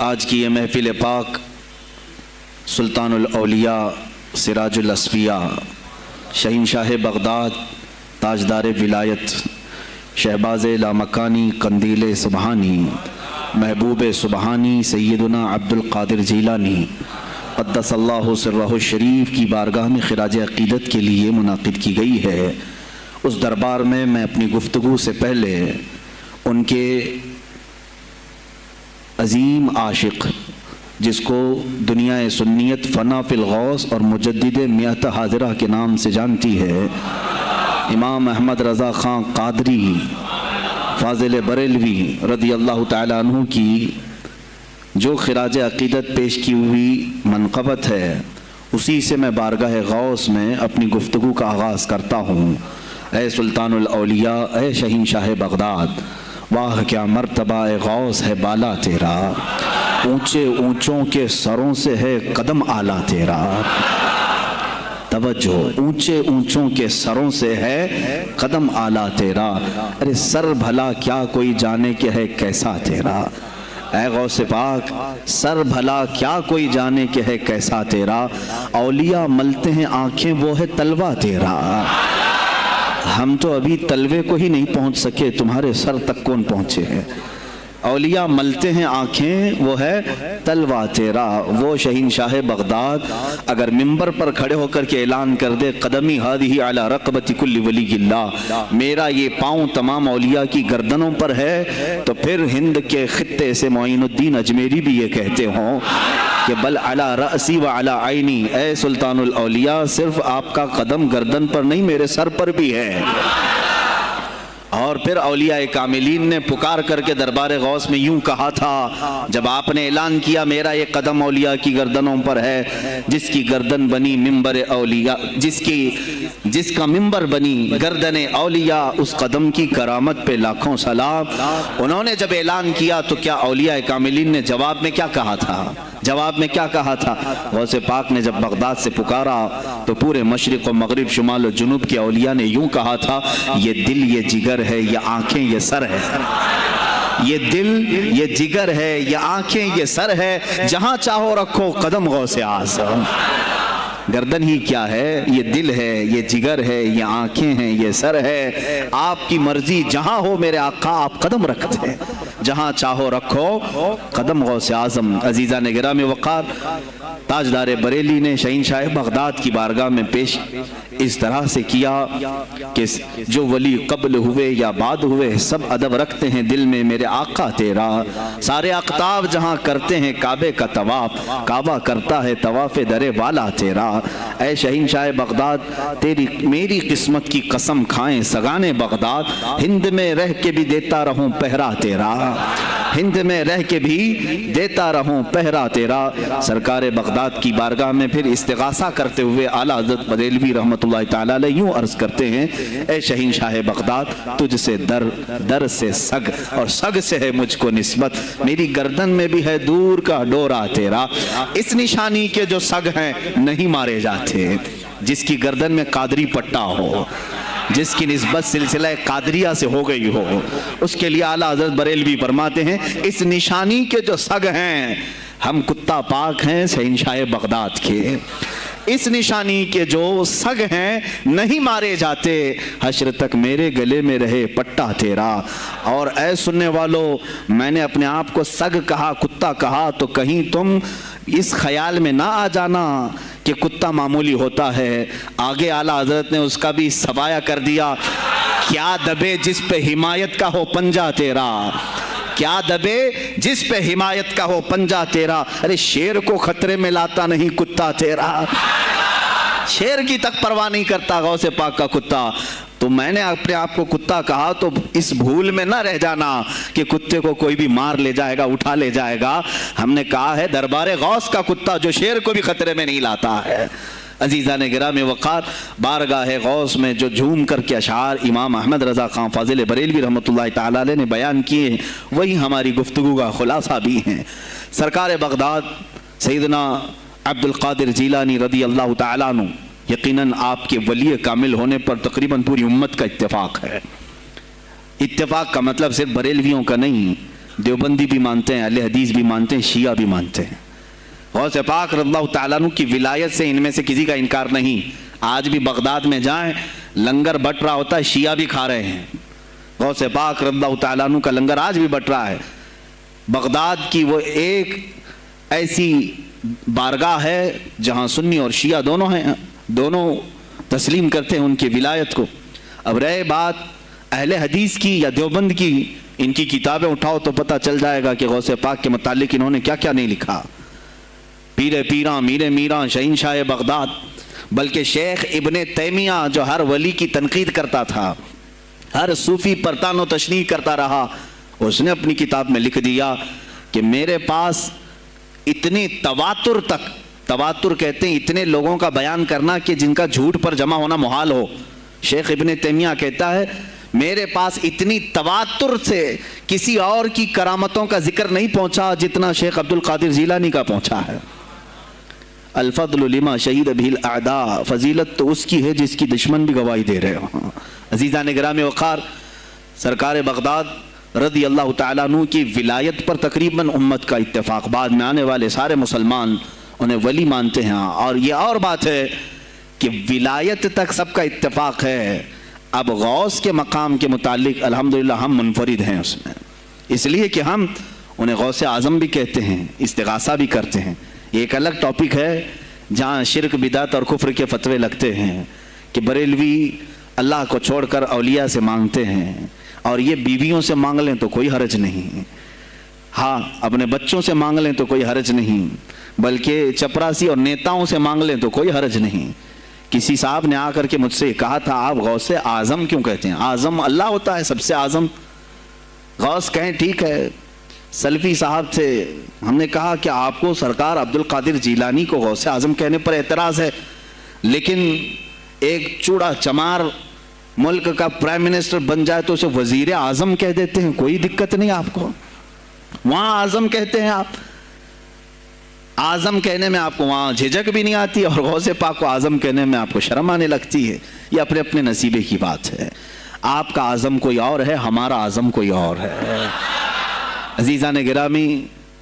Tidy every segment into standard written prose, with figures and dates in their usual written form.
آج کی یہ محفل پاک سلطان الاولیاء سراج الاسفیاء شہنشاہ بغداد تاجدار ولایت شہباز لامکانی قندیل سبحانی محبوب سبحانی سیدنا عبد القادر جیلانی قدس اللہ سرہ الشریف کی بارگاہ میں خراج عقیدت کے لیے منعقد کی گئی ہے۔ اس دربار میں میں اپنی گفتگو سے پہلے ان کے عظیم عاشق جس کو دنیا سنیت فنا فی الغوث اور مجدد میت حاضرہ کے نام سے جانتی ہے، امام احمد رضا خان قادری فاضل بریلوی رضی اللہ تعالیٰ عنہ کی جو خراج عقیدت پیش کی ہوئی منقبت ہے، اسی سے میں بارگاہ غوث میں اپنی گفتگو کا آغاز کرتا ہوں۔ اے سلطان الاولیاء، اے شہنشاہ بغداد، واہ کیا مرتبہ غوث ہے بالا تیرا، اونچے اونچوں کے سروں سے ہے قدم اعلیٰ تیرا۔ توجہ، اونچے اونچوں کے سروں سے ہے قدم اعلیٰ تیرا، ارے سر بھلا کیا کوئی جانے کہ ہے کیسا تیرا۔ اے غوث پاک، سر بھلا کیا کوئی جانے کہ ہے کیسا تیرا، اولیاء ملتے ہیں آنکھیں وہ ہے تلوہ تیرا۔ ہم تو ابھی تلوے کو ہی نہیں پہنچ سکے، تمہارے سر تک کون پہنچے ہیں۔ اولیاء ملتے ہیں آنکھیں وہ ہے تلوہ تیرا۔ وہ شہنشاہ بغداد اگر منبر پر کھڑے ہو کر کے اعلان کر دے قدمی ہادی علی رقبت کل ولی اللہ، میرا یہ پاؤں تمام اولیاء کی گردنوں پر ہے، تو پھر ہند کے خطے سے معین الدین اجمیری بھی یہ کہتے ہوں کہ بل علی رأسی و علی عینی، اے سلطان الاولیاء صرف آپ کا قدم گردن پر نہیں میرے سر پر بھی ہے۔ اور پھر اولیاء کاملین نے پکار کر کے دربار غوث میں یوں کہا تھا جب آپ نے اعلان کیا میرا یہ قدم اولیاء کی گردنوں پر ہے، جس کی گردن بنی منبر اولیاء، جس کا منبر بنی گردن اولیاء، اس قدم کی کرامت پہ لاکھوں سلام۔ انہوں نے جب اعلان کیا تو کیا اولیاء کاملین نے جواب میں کیا کہا تھا؟ جواب میں کیا کہا تھا؟ غوث پاک نے جب بغداد سے پکارا تو پورے مشرق و مغرب شمال و جنوب کے اولیاء نے یوں کہا تھا، یہ دل یہ جگر ہے، یہ آنکھیں یہ سر ہے۔ یہ دل یہ جگر ہے، یہ آنکھیں یہ سر ہے، جہاں چاہو رکھو قدم غوث اعظم۔ گردن ہی کیا ہے، یہ دل ہے، یہ جگر ہے، یہ آنکھیں ہیں، یہ سر ہے، آپ کی مرضی جہاں ہو میرے آقا آپ قدم رکھتے ہیں، جہاں چاہو رکھو قدم غوث اعظم۔ عزیزان گرامی وقار، تاجدار بریلی نے شہنشاہ بغداد کی بارگاہ میں پیش اس طرح سے کیا کہ جو ولی قبل ہوئے یا بعد ہوئے سب ادب رکھتے ہیں دل میں میرے آقا تیرا، سارے اقطاب جہاں کرتے ہیں کعبے کا طواف، کعبہ کرتا ہے طواف در والا تیرا۔ اے شہنشاہ بغداد، تیری میری قسمت کی قسم کھائیں سگانے بغداد، ہند میں رہ کے بھی دیتا رہوں پہرا تیرا، ہند میں رہ کے بھی دیتا رہوں پہرا تیرا۔ سرکار بغداد کی بارگاہ میں پھر استغاثہ کرتے ہوئے اعلیٰ حضرت بریلوی رحمۃ اللہ تعالیٰ علیہ یوں عرض کرتے ہیں، اے شہنشاہ بغداد، تجھ سے در سے سگ اور سگ سے ہے مجھ کو نسبت، میری گردن میں بھی ہے دور کا ڈورا تیرا۔ اس نشانی کے جو سگ ہیں نہیں مارے جاتے، جس کی گردن میں قادری پٹا ہو، جس کی نسبت سلسلہ قادریہ سے ہو گئی ہو، اس کے لیے اعلیٰ حضرت بریلوی فرماتے ہیں اس نشانی کے جو سگ ہیں، ہم کتا پاک ہیں شہنشاہ بغداد کے، اس نشانی کے جو سگ ہیں نہیں مارے جاتے، حشر تک میرے گلے میں رہے پٹا تیرا۔ اور اے سننے والو، میں نے اپنے آپ کو سگ کہا، کتا کہا، تو کہیں تم اس خیال میں نہ آ جانا کہ کتا معمولی ہوتا ہے۔ آگے اعلیٰ حضرت نے اس کا بھی سوایہ کر دیا، کیا دبے جس پہ حمایت کا ہو پنجہ تیرا، کیا دبے جس پہ حمایت کا ہو پنجہ تیرا۔ ارے شیر کو خطرے میں لاتا نہیں کتا تیرا، شیر کی تک پرواہ نہیں کرتا غوث پاک کا کتا۔ تو میں نے اپنے آپ کو کتا کہا تو اس بھول میں نہ رہ جانا کہ کتے کو کوئی بھی مار لے جائے گا، اٹھا لے جائے گا۔ ہم نے کہا ہے دربار غوث کا کتا جو شیر کو بھی خطرے میں نہیں لاتا ہے۔ عزیزان گرامی وقار، بارگاہ غوث میں جو جھوم کر کے اشعار امام احمد رضا خان فاضل بریلوی رحمۃ اللہ تعالیٰ علیہ نے بیان کیے، وہی ہماری گفتگو کا خلاصہ بھی ہیں۔ سرکار بغداد سیدنا عبد القادر جیلانی رضی اللہ تعالیٰ عنہ، یقیناً آپ کے ولی کامل ہونے پر تقریباً پوری امت کا اتفاق ہے۔ اتفاق کا مطلب صرف بریلویوں کا نہیں، دیوبندی بھی مانتے ہیں, اہل حدیث بھی مانتے ہیں, شیعہ بھی مانتے ہیں. غوث پاک رضی اللہ تعالیٰ عنہ کی ولایت سے ان میں سے کسی کا انکار نہیں. آج بھی بغداد میں جائیں, لنگر بٹ رہا ہوتا ہے, شیعہ بھی کھا رہے ہیں. غوث پاک رضی اللہ تعالیٰ عنہ کا لنگر آج بھی بٹ رہا ہے. بغداد کی وہ ایک ایسی بارگاہ ہے جہاں سنی اور شیعہ دونوں ہیں, دونوں تسلیم کرتے ہیں ان کی ولایت کو. اب رہے بات اہل حدیث کی یا دیوبند کی, ان کی کتابیں اٹھاؤ تو پتہ چل جائے گا کہ غوث پاک کے متعلق انہوں نے کیا کیا نہیں لکھا. پیر پیراں, میر میراں, شہنشاہ بغداد, بلکہ شیخ ابن تیمیہ جو ہر ولی کی تنقید کرتا تھا, ہر صوفی پر تان و تشنیع کرتا رہا, اس نے اپنی کتاب میں لکھ دیا کہ میرے پاس اتنی تواتر تک, تواتر کہتے ہیں اتنے لوگوں کا بیان کرنا کہ جن کا جھوٹ پر جمع ہونا محال ہو. شیخ ابن تیمیہ کہتا ہے میرے پاس اتنی تواتر سے کسی اور کی کرامتوں کا ذکر نہیں پہنچا جتنا شیخ عبد القادر جیلانی کا پہنچا ہے. الفضل لما شہید بہ الاعداء, فضیلت تو اس کی ہے جس کی دشمن بھی گواہی دے رہے ہوں. عزیزان گرامی وقار, سرکار بغداد رضی اللہ تعالیٰ عنہ کی ولایت پر تقریباً امت کا اتفاق, بعد میں آنے والے سارے مسلمان انہیں ولی مانتے ہیں. اور یہ اور بات ہے کہ ولایت تک سب کا اتفاق ہے. اب غوث کے مقام کے متعلق الحمدللہ ہم منفرد ہیں اس میں, اس لیے کہ ہم انہیں غوث اعظم بھی کہتے ہیں, استغاثہ بھی کرتے ہیں. یہ ایک الگ ٹاپک ہے جہاں شرک بدعت اور کفر کے فتوے لگتے ہیں کہ بریلوی اللہ کو چھوڑ کر اولیاء سے مانگتے ہیں, اور یہ بیویوں سے مانگ لیں تو کوئی حرج نہیں, ہاں اپنے بچوں سے مانگ لیں تو کوئی حرج نہیں, بلکہ چپراسی اور نیتاؤں سے مانگ لیں تو کوئی حرج نہیں. کسی صاحب نے آ کر کے مجھ سے کہا تھا آپ غوث اعظم کیوں کہتے ہیں؟ اعظم اللہ ہوتا ہے, سب سے اعظم. غوث کہیں ٹھیک ہے, سلفی صاحب تھے, ہم نے کہا کہ آپ کو سرکار عبد القادر جیلانی کو غوث اعظم کہنے پر اعتراض ہے, لیکن ایک چوڑا چمار ملک کا پرائم منسٹر بن جائے تو اسے وزیر اعظم کہہ دیتے ہیں, کوئی دقت نہیں آپ کو, وہاں اعظم کہتے ہیں آپ. اعظم کہنے میں آپ کو وہاں جھجک بھی نہیں آتی, اور غوث پاک کو اعظم کہنے میں آپ کو شرم آنے لگتی ہے. یہ اپنے اپنے نصیبے کی بات ہے. آپ کا اعظم کوئی اور ہے, ہمارا اعظم کوئی اور ہے. عزیزان گرامی,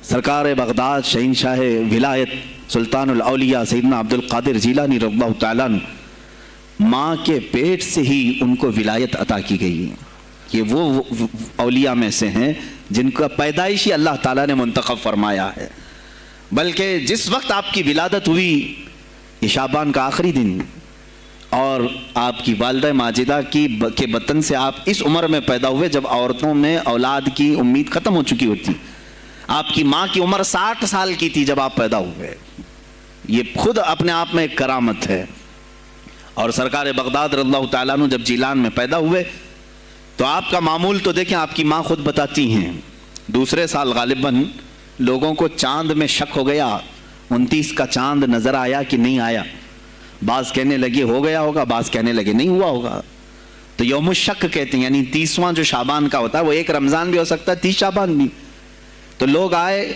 سرکار بغداد شہنشاہ ولایت سلطان الاولیاء سیدنا عبد القادر جیلانی رضی اللہ تعالیٰ عنہ, ماں کے پیٹ سے ہی ان کو ولایت عطا کی گئی. یہ وہ اولیاء میں سے ہیں جن کا پیدائشی اللہ تعالیٰ نے منتخب فرمایا ہے. بلکہ جس وقت آپ کی ولادت ہوئی, یہ شعبان کا آخری دن, اور آپ کی والدہ ماجدہ کے بطن سے آپ اس عمر میں پیدا ہوئے جب عورتوں میں اولاد کی امید ختم ہو چکی ہوتی. آپ کی ماں کی عمر 60 سال کی تھی جب آپ پیدا ہوئے. یہ خود اپنے آپ میں ایک کرامت ہے. اور سرکار بغداد رضی اللہ تعالیٰ عنہ جب جیلان میں پیدا ہوئے تو آپ کا معمول تو دیکھیں, آپ کی ماں خود بتاتی ہیں, دوسرے سال غالباً لوگوں کو چاند میں شک ہو گیا, 29 کا چاند نظر آیا کہ نہیں آیا. بعض کہنے لگے ہو گیا ہوگا, بعض کہنے لگے نہیں ہوا ہوگا. تو یوم الشک کہتے ہیں, یعنی 30واں جو شعبان کا ہوتا ہے, وہ ایک رمضان بھی ہو سکتا ہے, 30 شعبان بھی. تو لوگ آئے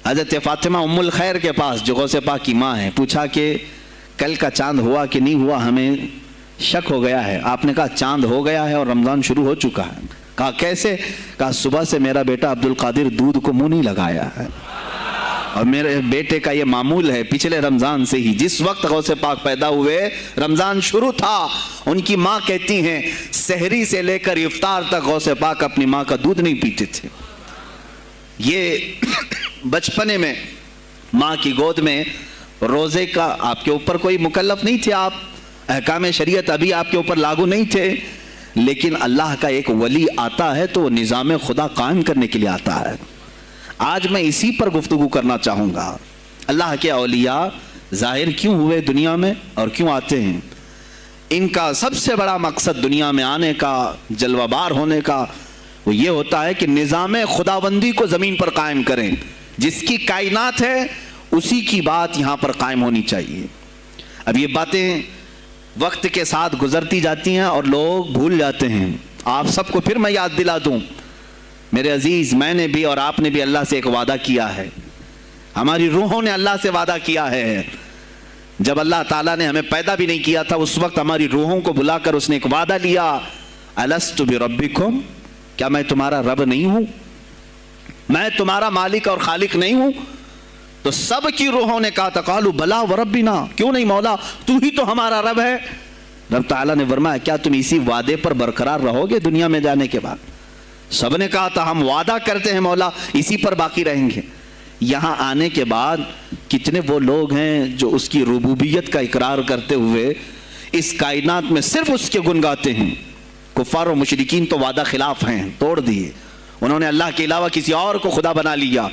حضرت فاطمہ ام الخیر کے پاس جو غوث پاک کی ماں ہے, پوچھا کہ کل کا چاند ہوا کہ نہیں ہوا, ہمیں شک ہو گیا ہے. آپ نے کہا چاند ہو گیا ہے اور رمضان شروع ہو چکا ہے. کہا کیسے؟ کہا صبح سے میرا بیٹا عبد القادر دودھ کو منہ نہیں لگایا ہے, اور میرے بیٹے کا یہ معمول ہے پچھلے رمضان سے ہی. جس وقت غوث پاک پیدا ہوئے رمضان شروع تھا. ان کی ماں کہتی ہیں سحری سے لے کر افطار تک غوث پاک اپنی ماں کا دودھ نہیں پیتے تھے. یہ بچپنے میں ماں کی گود میں روزے کا آپ کے اوپر کوئی مکلف نہیں تھے, آپ احکام شریعت ابھی آپ کے اوپر لاگو نہیں تھے, لیکن اللہ کا ایک ولی آتا ہے تو وہ نظام خدا قائم کرنے کے لیے آتا ہے. آج میں اسی پر گفتگو کرنا چاہوں گا. اللہ کے اولیاء ظاہر کیوں ہوئے دنیا میں اور کیوں آتے ہیں؟ ان کا سب سے بڑا مقصد دنیا میں آنے کا, جلوہ بار ہونے کا, وہ یہ ہوتا ہے کہ نظام خداوندی کو زمین پر قائم کریں. جس کی کائنات ہے اسی کی بات یہاں پر قائم ہونی چاہیے. اب یہ باتیں وقت کے ساتھ گزرتی جاتی ہیں اور لوگ بھول جاتے ہیں. آپ سب کو پھر میں یاد دلا دوں, میرے عزیز, میں نے بھی اور آپ نے بھی اللہ سے ایک وعدہ کیا ہے. ہماری روحوں نے اللہ سے وعدہ کیا ہے. جب اللہ تعالیٰ نے ہمیں پیدا بھی نہیں کیا تھا اس وقت ہماری روحوں کو بلا کر اس نے ایک وعدہ لیا, الست بربکم, کیا میں تمہارا رب نہیں ہوں؟ میں تمہارا مالک اور خالق نہیں ہوں؟ تو سب کی روحوں نے کہا تھا قالوا بلا وربنا، کیوں نہیں مولا، تو ہی تو ہمارا رب ہے۔ رب تعالیٰ نے فرمایا کیا تم اسی وعدے پر برقرار رہو گے دنیا میں جانے کے بعد؟ سب نے کہا تھا ہم وعدہ کرتے ہیں مولا اسی پر باقی رہیں گے۔ یہاں آنے کے بعد کتنے وہ لوگ ہیں جو اس کی ربوبیت کا اقرار کرتے ہوئے اس کائنات میں صرف اس کے گن گاتے ہیں۔ کفار و مشرکین تو وعدہ خلاف ہیں، توڑ دیے، انہوں نے اللہ کے علاوہ کسی اور کو خدا بنا لیا،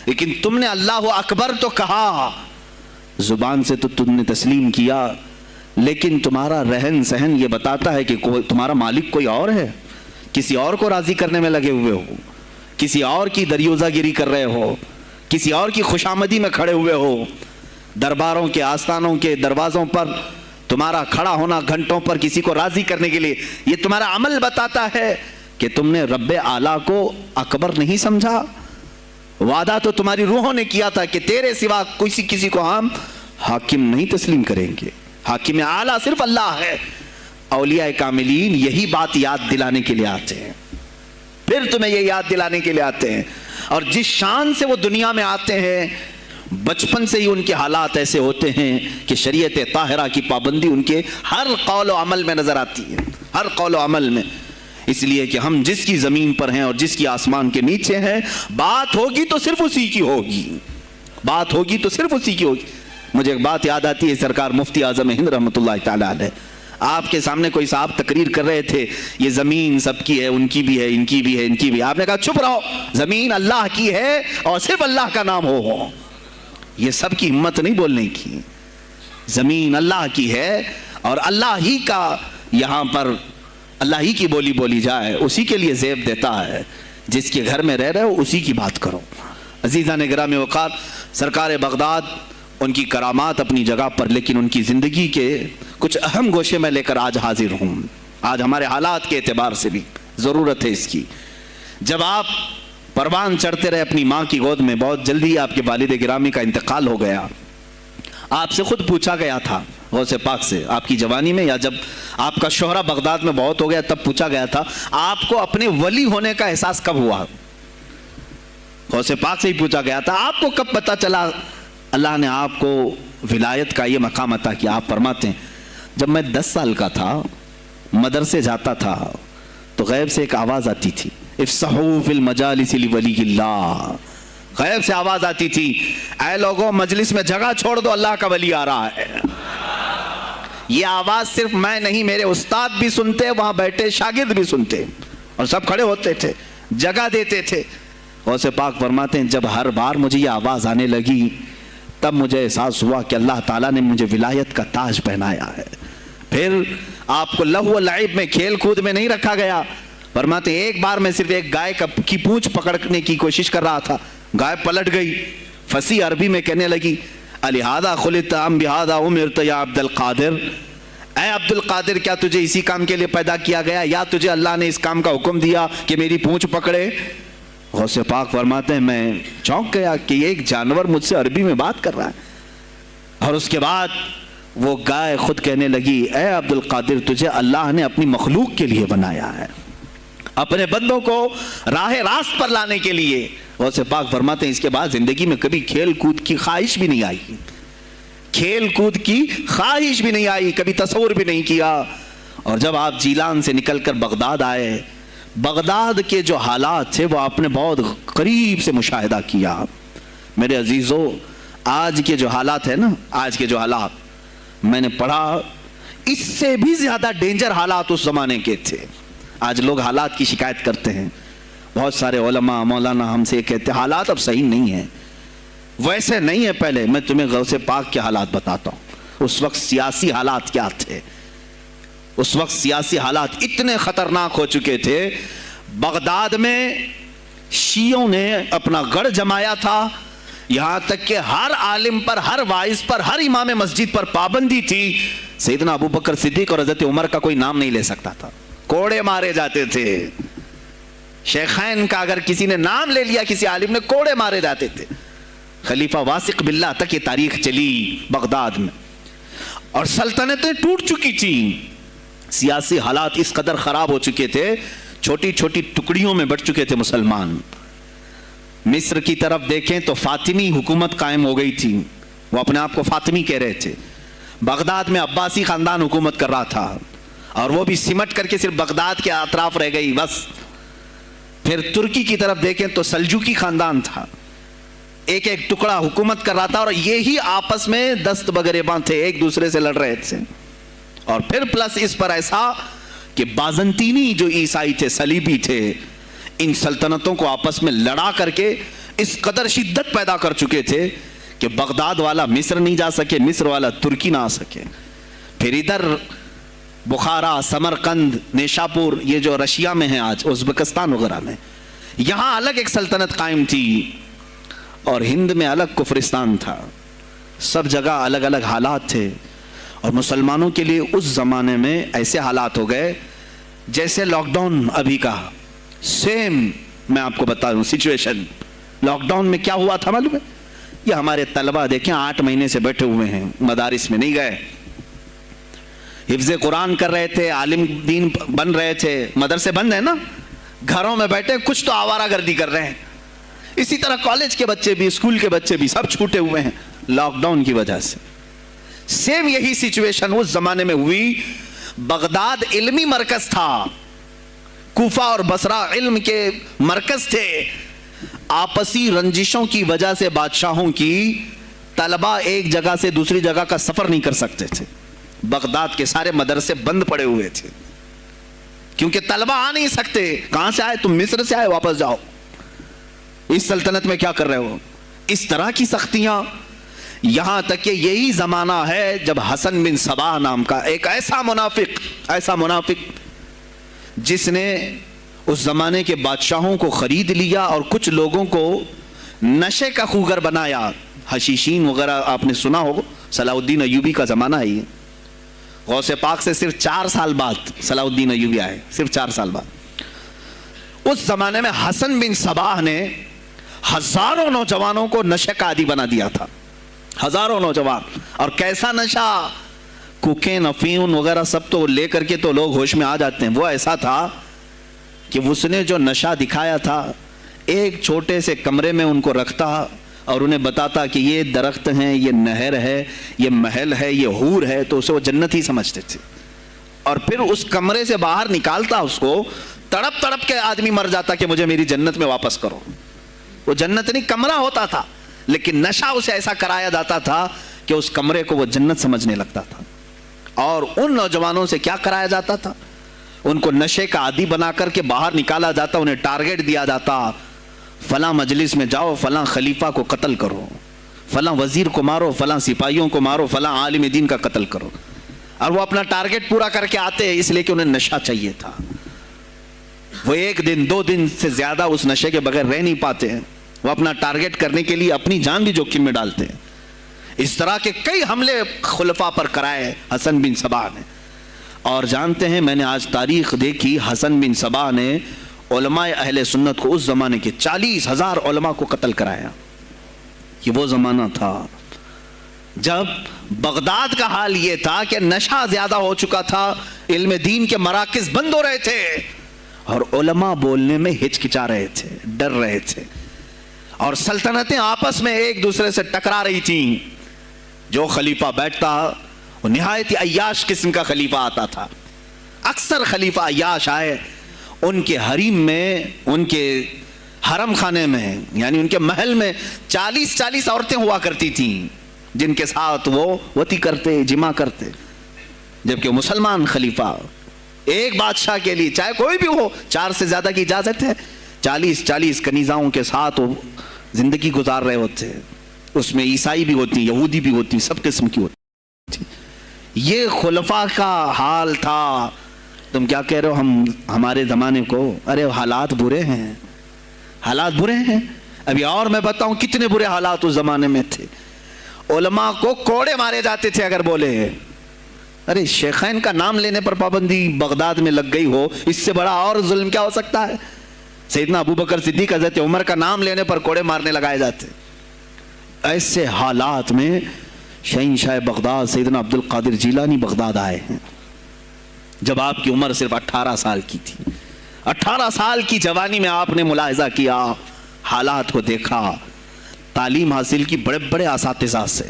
لیکن تم نے اللہ اکبر تو کہا، زبان سے تو تم نے تسلیم کیا، لیکن تمہارا رہن سہن یہ بتاتا ہے کہ تمہارا مالک کوئی اور ہے، کسی اور کو راضی کرنے میں لگے ہوئے ہو، کسی اور کی دریوزہ گیری کر رہے ہو، کسی اور کی خوشامدی میں کھڑے ہوئے ہو، درباروں کے آستانوں کے دروازوں پر تمہارا کھڑا ہونا گھنٹوں پر کسی کو راضی کرنے کے لیے، یہ تمہارا عمل بتاتا ہے کہ تم نے رب اعلیٰ کو اکبر نہیں سمجھا۔ وعدہ تو تمہاری روحوں نے کیا تھا کہ تیرے سوا کسی کو ہم حاکم نہیں تسلیم کریں گے، حاکم اعلیٰ صرف اللہ ہے۔ اولیاء کاملین یہی بات یاد دلانے کے لیے آتے ہیں، پھر تمہیں یہ یاد دلانے کے لیے آتے ہیں، اور جس شان سے وہ دنیا میں آتے ہیں بچپن سے ہی ان کے حالات ایسے ہوتے ہیں کہ شریعت طاہرہ کی پابندی ان کے ہر قول و عمل میں نظر آتی ہے، ہر قول و عمل میں۔ اس لیے کہ ہم جس کی زمین پر ہیں اور جس کی آسمان کے نیچے ہیں، بات ہوگی تو صرف اسی کی ہوگی، بات ہوگی تو صرف اسی کی ہوگی۔ مجھے ایک بات یاد آتی ہے، سرکار مفتی اعظم ہند رحمۃ اللہ تعالیٰ علیہ، آپ کے سامنے کوئی صاحب تقریر کر رہے تھے، یہ زمین سب کی ہے، ان کی بھی ہے، ان کی بھی ہے، ان کی بھی ہے۔ آپ نے کہا چپ رہو، زمین اللہ کی ہے اور صرف اللہ کا نام ہو۔ یہ سب کی ہمت نہیں بولنے کی، زمین اللہ کی ہے اور اللہ ہی کا یہاں پر اللہ ہی کی بولی بولی جائے، اسی کے لیے زیب دیتا ہے۔ جس کے گھر میں رہ رہے ہو اسی کی بات کرو۔ عزیزان گرامی وقار، سرکار بغداد، ان کی کرامات اپنی جگہ پر، لیکن ان کی زندگی کے کچھ اہم گوشے میں لے کر آج حاضر ہوں۔ آج ہمارے حالات کے اعتبار سے بھی ضرورت ہے اس کی۔ جب آپ پروان چڑھتے رہے اپنی ماں کی گود میں، بہت جلدی آپ کے والد گرامی کا انتقال ہو گیا۔ آپ سے خود پوچھا گیا تھا غوث پاک سے، آپ کی جوانی میں یا جب آپ کا شہرہ بغداد میں بہت ہو گیا تب پوچھا گیا تھا آپ کو اپنے ولی ہونے کا احساس کب ہوا؟ غوث پاک سے ہی پوچھا گیا تھا آپ کو کب پتہ چلا اللہ نے آپ کو ولایت کا یہ مقام عطا کیا؟ آپ فرماتے ہیں جب میں 10 سال کا تھا، مدرسے جاتا تھا تو غیب سے ایک آواز آتی تھی، افصحوا فی المجالس لولی اللہ۔ غیب سے آواز آتی تھی اے لوگوں مجلس میں جگہ چھوڑ دو، اللہ کا ولی آ رہا ہے۔ یہ آواز صرف میں نہیں، میرے استاد بھی سنتے، وہاں بیٹھے شاگرد بھی سنتے، اور سب کھڑے ہوتے تھے، جگہ دیتے تھے۔ غوث پاک فرماتے ہیں جب ہر بار مجھے یہ آواز آنے لگی تب مجھے احساس ہوا کہ اللہ تعالیٰ نے مجھے ولایت کا تاج پہنایا ہے۔ پھر آپ کو لہو و لعب میں، کھیل کود میں نہیں رکھا گیا۔ فرماتے ہیں ایک بار میں صرف ایک گائے کی پونچھ پکڑنے کی کوشش کر رہا تھا، گائے پلٹ گئی، فصیح عربی میں کہنے لگی الہذا خلقت ام بہذا امرت یا عبد القادر، اے عبد القادر کیا تجھے اسی کام کے لیے پیدا کیا گیا یا تجھے اللہ نے اس کام کا حکم دیا کہ میری پونچھ پکڑے؟ غوث پاک فرماتے ہیں میں چونک گیا کہ یہ ایک جانور مجھ سے عربی میں بات کر رہا ہے۔ اور اس کے بعد وہ گائے خود کہنے لگی اے عبد القادر تجھے اللہ نے اپنی مخلوق کے لیے بنایا ہے، اپنے بندوں کو راہ راست پر لانے کے لیے۔ غوث پاک فرماتے ہیں اس کے بعد زندگی میں کبھی کھیل کود کی خواہش بھی نہیں آئی، کھیل کود کی خواہش بھی نہیں آئی، کبھی تصور بھی نہیں کیا۔ اور جب آپ جیلان سے نکل کر بغداد آئے، بغداد کے جو حالات تھے وہ آپ نے بہت قریب سے مشاہدہ کیا۔ میرے عزیزو آج کے جو حالات ہیں نا، آج کے جو حالات میں نے پڑھا اس سے بھی زیادہ ڈینجر حالات اس زمانے کے تھے۔ آج لوگ حالات کی شکایت کرتے ہیں، بہت سارے علماء مولانا ہم سے کہتے ہیں حالات اب صحیح نہیں ہیں، ویسے نہیں ہے پہلے۔ میں تمہیں غوث پاک کے حالات بتاتا ہوں، اس وقت سیاسی حالات کیا تھے۔ اس وقت سیاسی حالات اتنے خطرناک ہو چکے تھے، بغداد میں شیعوں نے اپنا گڑھ جمایا تھا، یہاں تک کہ ہر عالم پر، ہر وائز پر، ہر امام مسجد پر پابندی تھی۔ سیدنا ابو بکر صدیق اور حضرت عمر کا کوئی نام نہیں لے سکتا تھا، کوڑے مارے جاتے تھے۔ شیخین کا اگر کسی نے نام لے لیا کسی عالم نے، کوڑے مارے جاتے تھے۔ خلیفہ واثق باللہ تک یہ تاریخ چلی بغداد میں، اور سلطنتیں ٹوٹ چکی تھیں۔ سیاسی حالات اس قدر خراب ہو چکے تھے، چھوٹی چھوٹی ٹکڑیوں میں بٹ چکے تھے مسلمان۔ مصر کی طرف دیکھیں تو فاطمی حکومت قائم ہو گئی تھی، وہ اپنے آپ کو فاطمی کہہ رہے تھے۔ بغداد میں عباسی خاندان حکومت کر رہا تھا، اور وہ بھی سمٹ کر کے صرف بغداد کے اطراف رہ گئی بس۔ پھر ترکی کی طرف دیکھیں تو سلجوکی خاندان تھا، ایک ایک ٹکڑا حکومت کر رہا تھا، اور یہی آپس میں دست بگریباں تھے، ایک دوسرے سے لڑ رہے تھے۔ اور پھر پلس اس پر ایسا کہ بازنطینی جو عیسائی تھے، صلیبی تھے، ان سلطنتوں کو آپس میں لڑا کر کے اس قدر شدت پیدا کر چکے تھے کہ بغداد والا مصر نہیں جا سکے، مصر والا ترکی نہ آ سکے۔ پھر ادھر بخارا، سمرقند، نیشاپور، یہ جو رشیا میں ہیں آج، ازبکستان وغیرہ میں، یہاں الگ ایک سلطنت قائم تھی، اور ہند میں الگ کفرستان تھا۔ سب جگہ الگ الگ حالات تھے، اور مسلمانوں کے لیے اس زمانے میں ایسے حالات ہو گئے جیسے لاک ڈاؤن ابھی کا سیم۔ میں آپ کو بتا دوں سچویشن، لاک ڈاؤن میں کیا ہوا تھا معلوم ہے؟ یہ ہمارے طلبہ دیکھیں 8 مہینے سے بیٹھے ہوئے ہیں، مدارس میں نہیں گئے، حفظ قرآن کر رہے تھے، عالم دین بن رہے تھے، مدرسے بند ہیں نا، گھروں میں بیٹھے کچھ تو آوارہ گردی کر رہے ہیں۔ اسی طرح کالج کے بچے بھی، اسکول کے بچے بھی، سب چھوٹے ہوئے ہیں لاک ڈاؤن کی وجہ سے۔ سیم یہی سچویشن اس زمانے میں ہوئی۔ بغداد علمی مرکز تھا، کوفہ اور بصرہ علم کے مرکز تھے۔ آپسی رنجشوں کی وجہ سے بادشاہوں کی طلبہ ایک جگہ سے دوسری جگہ کا سفر نہیں کر سکتے تھے، بغداد کے سارے مدرسے بند پڑے ہوئے تھے، کیونکہ طلبہ آ نہیں سکتے۔ کہاں سے آئے تم؟ مصر سے آئے، واپس جاؤ، اس سلطنت میں کیا کر رہے ہو؟ اس طرح کی سختیاں، یہاں تک کہ یہی زمانہ ہے جب حسن بن صباح نام کا ایک ایسا منافق جس نے اس زمانے کے بادشاہوں کو خرید لیا اور کچھ لوگوں کو نشے کا خوگر بنایا۔ حشیشین وغیرہ آپ نے سنا ہو، صلاح الدین ایوبی کا زمانہ ہے یہ، غوث پاک سے صرف 4 سال بعد صلاح الدین ایوبی آئے، صرف 4 سال بعد۔ اس زمانے میں حسن بن صباح نے ہزاروں نوجوانوں کو نشے کا عادی بنا دیا تھا، ہزاروں نوجوان۔ اور کیسا نشہ، کوکین، افیون وغیرہ سب تو لے کر کے تو لوگ ہوش میں آ جاتے ہیں۔ وہ ایسا تھا کہ اس نے جو نشہ دکھایا تھا، ایک چھوٹے سے کمرے میں ان کو رکھتا اور انہیں بتاتا کہ یہ درخت ہیں، یہ نہر ہے، یہ محل ہے، یہ حور ہے، تو اسے وہ جنت ہی سمجھتے تھے۔ اور پھر اس کمرے سے باہر نکالتا اس کو، تڑپ تڑپ کے آدمی مر جاتا کہ مجھے میری جنت میں واپس کرو۔ وہ جنت نہیں، کمرہ ہوتا تھا، لیکن نشہ اسے ایسا کرایا جاتا تھا کہ اس کمرے کو وہ جنت سمجھنے لگتا تھا۔ اور ان نوجوانوں سے کیا کرایا جاتا تھا؟ ان کو نشے کا عادی بنا کر کے باہر نکالا جاتا، انہیں ٹارگٹ دیا جاتا، فلاں مجلس میں جاؤ، فلاں خلیفہ کو قتل کرو، فلاں وزیر کو مارو، فلاں سپاہیوں کو مارو، فلاں عالم دین کا قتل کرو۔ اور وہ اپنا ٹارگٹ پورا کر کے آتے ہیں، اس لیے کہ انہیں نشہ چاہیے تھا۔ وہ 1 دن 2 دن سے زیادہ اس نشے کے بغیر رہ نہیں پاتے ہیں، وہ اپنا ٹارگٹ کرنے کے لیے اپنی جان بھی جوخم میں ڈالتے ہیں۔ اس طرح کے کئی حملے خلفاء پر کرائے حسن بن صباح نے۔ اور جانتے ہیں، میں نے آج تاریخ دیکھی، حسن بن صباح نے علماء اہل سنت کو، اس زمانے کے 40,000 علماء کو قتل کرایا۔ یہ وہ زمانہ تھا جب بغداد کا حال یہ تھا کہ نشہ زیادہ ہو چکا تھا، علم دین کے مراکز بند ہو رہے تھے، اور علماء بولنے میں ہچکچا رہے تھے، ڈر رہے تھے، اور سلطنتیں آپس میں ایک دوسرے سے ٹکرا رہی تھیں۔ جو خلیفہ بیٹھتا وہ نہایت عیاش قسم کا خلیفہ آتا تھا۔ اکثر خلیفہ عیاش آئے، ان کے حریم میں، ان کے حرم خانے میں، یعنی ان کے محل میں 40 عورتیں ہوا کرتی تھیں، جن کے ساتھ وہ وطی کرتے، جمع کرتے۔ جبکہ مسلمان خلیفہ ایک بادشاہ کے لیے، چاہے کوئی بھی ہو، 4 سے زیادہ کی اجازت ہے، 40 کنیزاؤں کے ساتھ وہ زندگی گزار رہے ہوتے ہیں۔ اس میں عیسائی بھی ہوتی، یہودی بھی ہوتی، سب قسم کی ہوتی۔ یہ خلفاء کا حال تھا۔ تم کیا کہہ رہے ہو ہمارے زمانے کو؟ ارے حالات برے ہیں، حالات برے ہیں۔ ابھی اور میں بتاؤں کتنے برے حالات اس زمانے میں تھے۔ علماء کو کوڑے مارے جاتے تھے اگر بولے۔ ارے شیخین کا نام لینے پر پابندی بغداد میں لگ گئی ہو، اس سے بڑا اور ظلم کیا ہو سکتا ہے؟ سیدنا ابوبکر صدیق، حضرت عمر کا نام لینے پر کوڑے مارنے لگائے جاتے۔ ایسے حالات میں شہنشاہ بغداد سیدنا عبد القادر جیلانی بغداد آئے ہیں، جب آپ کی عمر صرف 18 سال کی تھی۔ 18 سال کی جوانی میں آپ نے ملاحظہ کیا حالات کو دیکھا، تعلیم حاصل کی بڑے بڑے اساتذہ سے.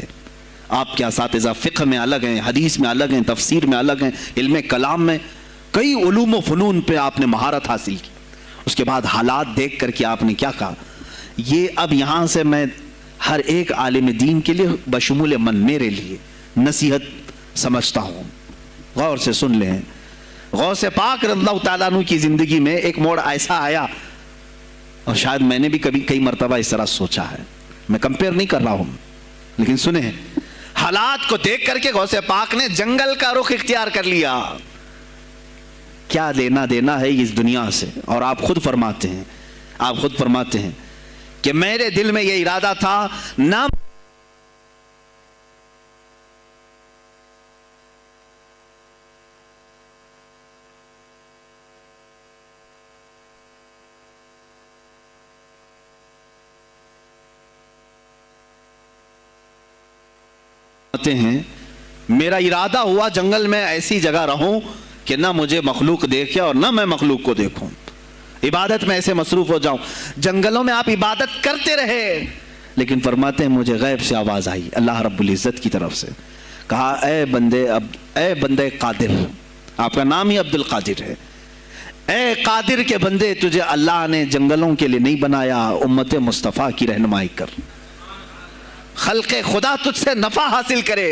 آپ کے اساتذہ فقہ میں الگ ہیں، حدیث میں الگ ہیں، تفسیر میں الگ ہیں، علم کلام میں، کئی علوم و فنون پہ آپ نے مہارت حاصل کی. اس کے بعد حالات دیکھ کر کے آپ نے کیا کہا، یہ اب یہاں سے میں ہر ایک عالم دین کے لیے بشمول من میرے لیے نصیحت سمجھتا ہوں. غور سے سن لیں. غوث پاک رضی اللہ تعالیٰ عنہ کی زندگی میں ایک موڑ ایسا آیا، اور شاید میں نے بھی کبھی کئی مرتبہ اس طرح سوچا ہے، میں کمپیئر نہیں کر رہا ہوں، لیکن سنیں، حالات کو دیکھ کر کے غوث پاک نے جنگل کا رخ اختیار کر لیا. کیا لینا دینا ہے اس دنیا سے؟ اور آپ خود فرماتے ہیں کہ میرے دل میں یہ ارادہ تھا نہ ہیں، میرا ارادہ ہوا جنگل میں ایسی جگہ رہوں کہ نہ مجھے مخلوق دیکھے اور نہ میں مخلوق کو دیکھوں، عبادت میں ایسے مصروف ہو جاؤں. جنگلوں میں آپ عبادت کرتے رہے، لیکن فرماتے ہیں مجھے غیب سے آواز آئی اللہ رب العزت کی طرف سے، کہا اے بندے قادر، آپ کا نام ہی عبد القادر ہے، اے قادر کے بندے، تجھے اللہ نے جنگلوں کے لیے نہیں بنایا، امت مصطفیٰ کی رہنمائی کر، خلق خدا تجھ سے نفع حاصل کرے،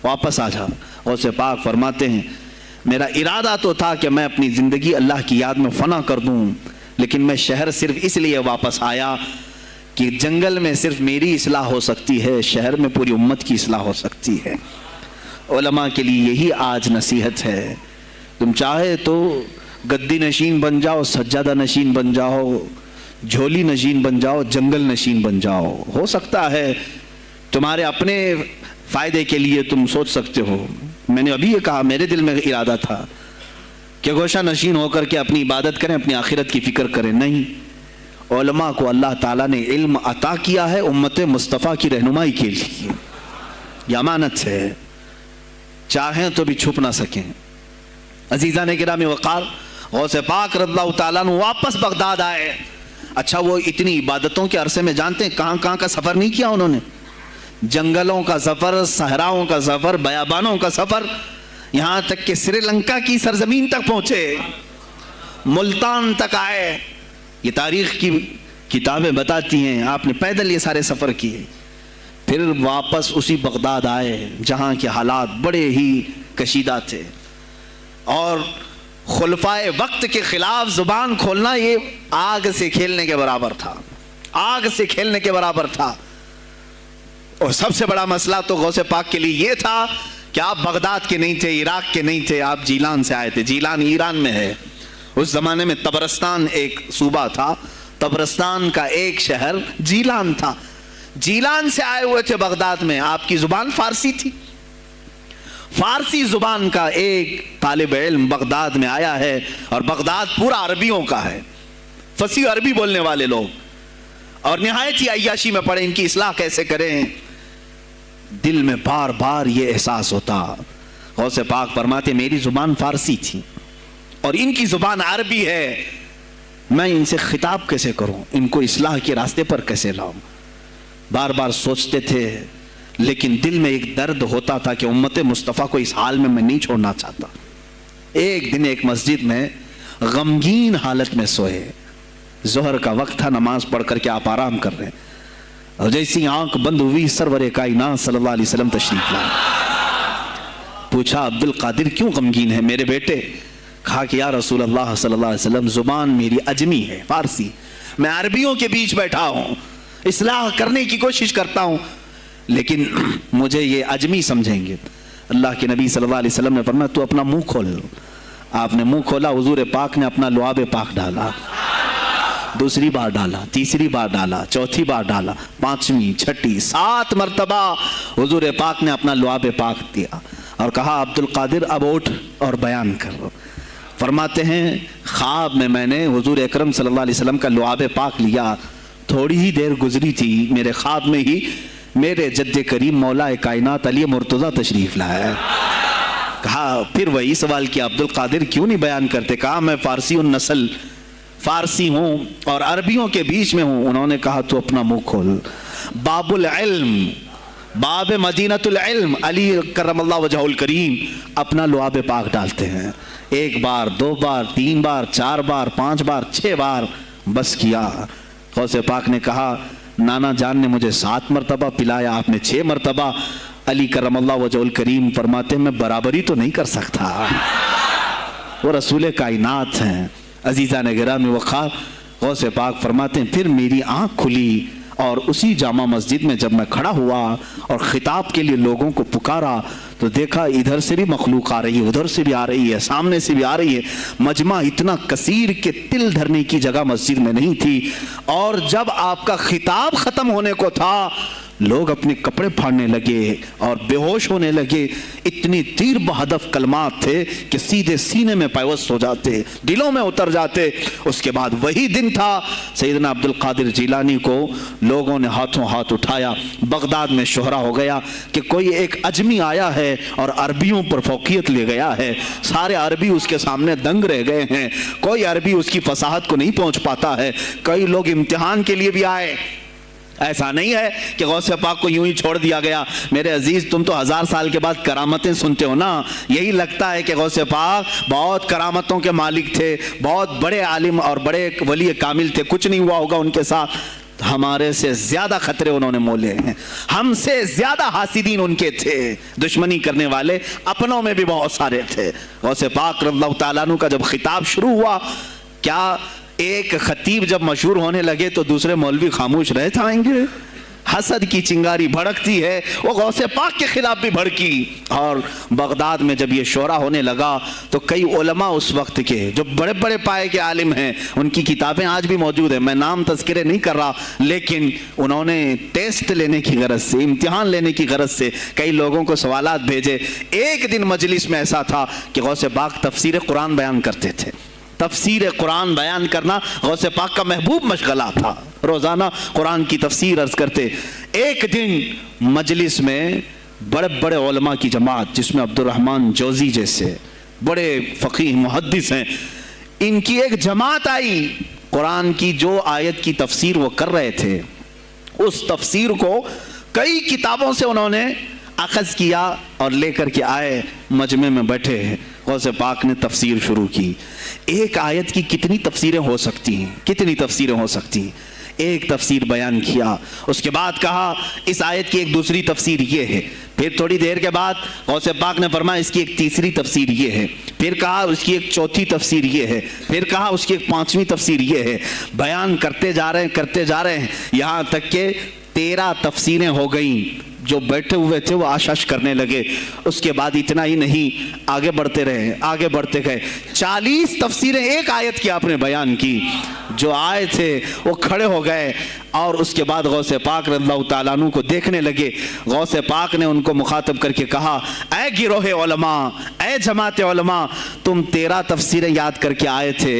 واپس آ جا. غوث پاک فرماتے ہیں میرا ارادہ تو تھا کہ میں اپنی زندگی اللہ کی یاد میں فنا کر دوں، لیکن میں شہر صرف اس لیے واپس آیا کہ جنگل میں صرف میری اصلاح ہو سکتی ہے، شہر میں پوری امت کی اصلاح ہو سکتی ہے. علماء کے لیے یہی آج نصیحت ہے، تم چاہے تو گدی نشین بن جاؤ، سجادہ نشین بن جاؤ، جھولی نشین بن جاؤ، جنگل نشین بن جاؤ، ہو سکتا ہے تمہارے اپنے فائدے کے لیے تم سوچ سکتے ہو. میں نے ابھی یہ کہا میرے دل میں ارادہ تھا کہ گوشہ نشین ہو کر کے اپنی عبادت کریں، اپنی آخرت کی فکر کریں. نہیں، علماء کو اللہ تعالیٰ نے علم عطا کیا ہے امت مصطفیٰ کی رہنمائی کے لیے، یہ امانت ہے، چاہیں تو بھی چھپ نہ سکیں. عزیزان گرامی وقار، غوث پاک رضی اللہ تعالیٰ عنہ واپس بغداد آئے. اچھا وہ اتنی عبادتوں کے عرصے میں جانتے ہیں کہاں کہاں کا سفر نہیں کیا انہوں نے؟ جنگلوں کا سفر، صحراؤں کا سفر، بیابانوں کا سفر، یہاں تک کہ سری لنکا کی سرزمین تک پہنچے، ملتان تک آئے. یہ تاریخ کی کتابیں بتاتی ہیں آپ نے پیدل یہ سارے سفر کیے. پھر واپس اسی بغداد آئے جہاں کے حالات بڑے ہی کشیدہ تھے، اور خلفائے وقت کے خلاف زبان کھولنا یہ آگ سے کھیلنے کے برابر تھا، آگ سے کھیلنے کے برابر تھا. اور سب سے بڑا مسئلہ تو غوث پاک کے لیے یہ تھا کہ آپ بغداد کے نہیں تھے، عراق کے نہیں تھے، آپ جیلان سے آئے تھے. جیلان ایران میں ہے. اس زمانے میں طبرستان ایک صوبہ تھا، طبرستان کا ایک شہر جیلان تھا. جیلان سے آئے ہوئے تھے بغداد میں. آپ کی زبان فارسی تھی، فارسی زبان کا ایک طالب علم بغداد میں آیا ہے، اور بغداد پورا عربیوں کا ہے، فصیح عربی بولنے والے لوگ، اور نہایت ہی عیاشی میں پڑے ان کی اصلاح کیسے کریں. دل میں بار بار یہ احساس ہوتا. غوث پاک فرماتے میری زبان فارسی تھی اور ان کی زبان عربی ہے، میں ان سے خطاب کیسے کروں، ان کو اصلاح کے راستے پر کیسے لاؤں. بار بار سوچتے تھے، لیکن دل میں ایک درد ہوتا تھا کہ امت مصطفیٰ کو اس حال میں نہیں چھوڑنا چاہتا. ایک دن ایک مسجد میں غمگین حالت میں سوئے، ظہر کا وقت تھا، نماز پڑھ کر کے آپ آرام کر رہے ہیں، اور جیسی آنکھ بند ہوئی سرور کائنات صلی اللہ علیہ وسلم تشریف لائے. پوچھا عبد القادر کیوں غمگین ہے میرے بیٹے؟ کہا کہ یا رسول اللہ صلی اللہ علیہ وسلم زبان میری عجمی ہے، فارسی، میں عربیوں کے بیچ بیٹھا ہوں، اصلاح کرنے کی کوشش کرتا ہوں، لیکن مجھے یہ عجمی سمجھیں گے. اللہ کے نبی صلی اللہ علیہ وسلم نے فرمایا تو اپنا منہ کھول. آپ نے منہ کھولا، حضور پاک نے اپنا لعاب پاک ڈالا، دوسری بار ڈالا، تیسری بار ڈالا، چوتھی بار ڈالا، پانچویں، چھٹی، 7 مرتبہ حضور پاک نے اپنا لعاب پاک دیا اور کہا عبد القادر اب اٹھ اور بیان کر. فرماتے ہیں خواب میں نے حضور اکرم صلی اللہ علیہ وسلم کا لعاب پاک لیا. تھوڑی ہی دیر گزری تھی، میرے خواب میں ہی میرے جد کریم مولا کائنات علی مرتضیٰ تشریف لائے. کہا پھر وہی سوال کیا عبد القادر کیوں نہیں بیان کرتے؟ کہا میں فارسی النسل فارسی ہوں اور عربیوں کے بیچ میں ہوں، انہوں نے کہا تو اپنا منہ کھول. باب العلم، باب مدینۃ العلم، علی کرم اللہ وجہہ الکریم اپنا لعاب پاک ڈالتے ہیں. 1 بار 2 بار 3 بار 4 بار 5 بار 6 بار بس کیا. غوث پاک نے کہا نانا جان نے مجھے 7 مرتبہ پلایا، آپ نے 6 مرتبہ. علی کرم اللہ وجہہ الکریم فرماتے ہیں میں برابری تو نہیں کر سکتا، وہ رسول کائنات ہیں. عزیزان گرامی وقار، غوث پاک فرماتے ہیں پھر میری آنکھ کھلی اور اسی جامع مسجد میں جب میں کھڑا ہوا اور خطاب کے لیے لوگوں کو پکارا تو دیکھا ادھر سے بھی مخلوق آ رہی ہے، ادھر سے بھی آ رہی ہے، سامنے سے بھی آ رہی ہے. مجمع اتنا کثیر کہ تل دھرنے کی جگہ مسجد میں نہیں تھی. اور جب آپ کا خطاب ختم ہونے کو تھا لوگ اپنے کپڑے پھاڑنے لگے اور بے ہوش ہونے لگے. اتنی تیر بہدف کلمات تھے کہ سیدھے سینے میں پیوست ہو جاتے، دلوں میں اتر جاتے. اس کے بعد وہی دن تھا سیدنا عبد القادر جیلانی کو لوگوں نے ہاتھوں ہاتھ اٹھایا. بغداد میں شہرہ ہو گیا کہ کوئی ایک اجمی آیا ہے اور عربیوں پر فوقیت لے گیا ہے. سارے عربی اس کے سامنے دنگ رہ گئے ہیں، کوئی عربی اس کی فصاحت کو نہیں پہنچ پاتا ہے. کئی لوگ امتحان کے لیے بھی آئے. ایسا نہیں ہے کہ غوث پاک کو یوں ہی چھوڑ دیا گیا. میرے عزیز تم تو 1000 سال کے بعد کرامتیں سنتے ہو نا، یہی لگتا ہے کہ غوث پاک بہت کرامتوں کے مالک تھے، بہت بڑے عالم اور بڑے ولی کامل تھے، کچھ نہیں ہوا ہوگا ان کے ساتھ. ہمارے سے زیادہ خطرے انہوں نے مولے ہیں، ہم سے زیادہ حاسدین ان کے تھے، دشمنی کرنے والے اپنوں میں بھی بہت سارے تھے. غوث پاک رضی اللہ تعالیٰ عنہ کا جب خطاب شروع ہوا، کیا ایک خطیب جب مشہور ہونے لگے تو دوسرے مولوی خاموش رہ جائیں گے؟ حسد کی چنگاری بھڑکتی ہے، وہ غوث پاک کے خلاف بھی بھڑکی. اور بغداد میں جب یہ شورا ہونے لگا تو کئی علماء اس وقت کے جو بڑے بڑے پائے کے عالم ہیں، ان کی کتابیں آج بھی موجود ہیں، میں نام تذکرے نہیں کر رہا، لیکن انہوں نے ٹیسٹ لینے کی غرض سے، امتحان لینے کی غرض سے کئی لوگوں کو سوالات بھیجے. ایک دن مجلس میں ایسا تھا کہ غوث پاک تفسیر قرآن بیان کرتے تھے. تفسیر قرآن بیان کرنا غوث پاک کا محبوب مشغلہ تھا، روزانہ قرآن کی تفسیر عرض کرتے. ایک دن مجلس میں بڑے بڑے علماء کی جماعت، جس میں عبد الرحمن جوزی جیسے بڑے فقیہ محدث ہیں، ان کی ایک جماعت آئی. قرآن کی جو آیت کی تفسیر وہ کر رہے تھے، اس تفسیر کو کئی کتابوں سے انہوں نے اخذ کیا اور لے کر کے آئے. مجمع میں بیٹھے ہیں، غوث پاک نے تفسیر شروع کی. ایک آیت کی کتنی تفسیریں ہو سکتی ہیں، کتنی تفسیریں ہو سکتی ہیں. ایک تفسیر بیان کیا، اس کے بعد کہا اس آیت کی ایک دوسری تفسیر یہ ہے. پھر تھوڑی دیر کے بعد غوث پاک نے فرمایا اس کی ایک تیسری تفسیر یہ ہے. پھر کہا اس کی ایک چوتھی تفسیر یہ ہے. پھر کہا اس کی ایک 5ویں تفسیر یہ ہے. بیان کرتے جا رہے ہیں یہاں تک کہ 13 تفسیریں ہو گئیں. جو بیٹھے ہوئے تھے وہ آشش کرنے لگے. اس کے بعد اتنا ہی نہیں، آگے بڑھتے رہے، آگے بڑھتے گئے. 40 تفسیریں ایک آیت کی آپ نے بیان کی. جو آئے تھے وہ کھڑے ہو گئے اور اس کے بعد غوث پاک رضی اللہ تعالیٰ عنہ کو دیکھنے لگے. غوث پاک نے ان کو مخاطب کر کے کہا اے گروہ علماء، اے جماعت علماء، تم 13 تفسیریں یاد کر کے آئے تھے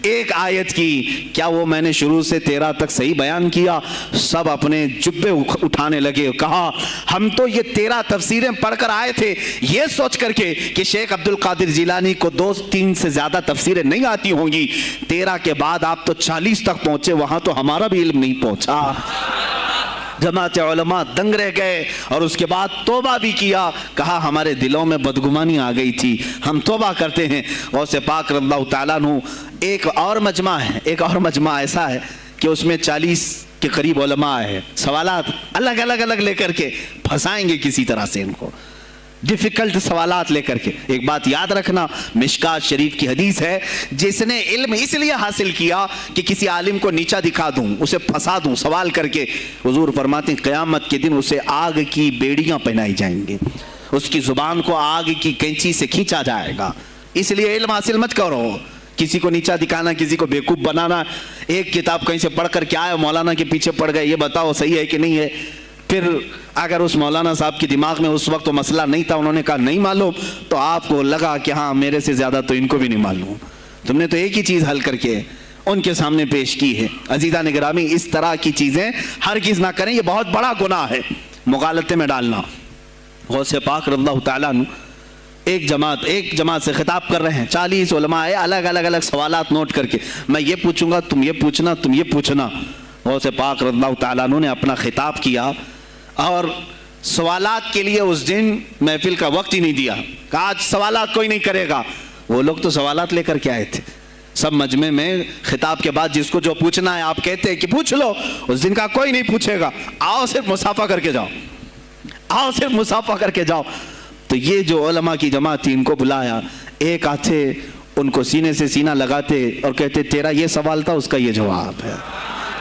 ایک آیت کی، کیا وہ میں نے شروع سے 13 تک صحیح بیان کیا؟ سب اپنے جبے اٹھانے لگے. کہا ہم تو یہ 13 تفسیریں پڑھ کر آئے تھے یہ سوچ کر کے کہ شیخ عبد القادر جیلانی کو 2-3 سے زیادہ تفسیریں نہیں آتی ہوں گی. 13 کے بعد آپ تو 40 تک پہنچے، وہاں تو ہمارا بھی علم نہیں پہنچا. جماعت علماء دنگ رہ گئے اور اس کے بعد توبہ بھی کیا. کہا ہمارے دلوں میں بدگمانی آ گئی تھی، ہم توبہ کرتے ہیں. غوث پاک رضی اللہ تعالیٰ عنہ ایک اور مجمع ایسا ہے کہ اس میں 40 کے قریب علماء ہے. سوالات الگ لے کر کے پھنسائیں گے کسی طرح سے، ان کو ڈیفیکلٹ سوالات لے کر کے. ایک بات یاد رکھنا، مشکات شریف کی حدیث ہے جس نے علم اس لیے حاصل کیا کہ کسی عالم کو نیچا دکھا دوں، اسے پھنسا دوں سوال کر کے. حضور فرماتے ہیں قیامت کے دن اسے آگ کی بیڑیاں پہنائی جائیں گی، اس کی زبان کو آگ کی کینچی سے کھینچا جائے گا. اس لیے علم حاصل مت کرو، کسی کو نیچا دکھانا، کسی کو بیوقوف بنانا. ایک کتاب کہیں سے پڑھ کر کے آئے، مولانا کے پیچھے پڑ گئے، یہ بتاؤ صحیح ہے کہ نہیں ہے. پھر اگر اس مولانا صاحب کی دماغ میں اس وقت وہ مسئلہ نہیں تھا، انہوں نے کہا نہیں معلوم، تو آپ کو لگا کہ ہاں میرے سے زیادہ تو ان کو بھی نہیں معلوم. تم نے تو ایک ہی چیز حل کر کے ان کے سامنے پیش کی ہے. عزیزان گرامی، اس طرح کی چیزیں ہرگز نہ کریں، یہ بہت بڑا گناہ ہے مغالطے میں ڈالنا. غوث پاک رضی اللہ تعالیٰ عنہ ایک جماعت سے خطاب کر رہے ہیں، 40 علماء آئے، الگ الگ سوالات نوٹ کر کے، میں یہ پوچھوں گا، تم یہ پوچھنا، تم یہ پوچھنا۔ غوث پاک رضی اللہ تعالیٰ عنہ نے اپنا خطاب کیا اور سوالات کے لیے اس دن محفل کا وقت ہی نہیں دیا، کہا آج سوالات کوئی نہیں کرے گا۔ وہ لوگ تو سوالات لے کر کے آئے تھے، سب مجمع میں خطاب کے بعد جس کو جو پوچھنا ہے آپ کہتے ہیں کہ پوچھ لو، اس دن کا کوئی نہیں پوچھے گا، آؤ صرف مصافحہ کر کے جاؤ، آؤ صرف مصافحہ کر کے جاؤ۔ تو یہ جو علماء کی جماعت تھی، ان کو بلایا، ایک آتے ان کو سینے سے سینہ لگاتے اور کہتے تیرا یہ سوال تھا، اس کا یہ جواب ہے۔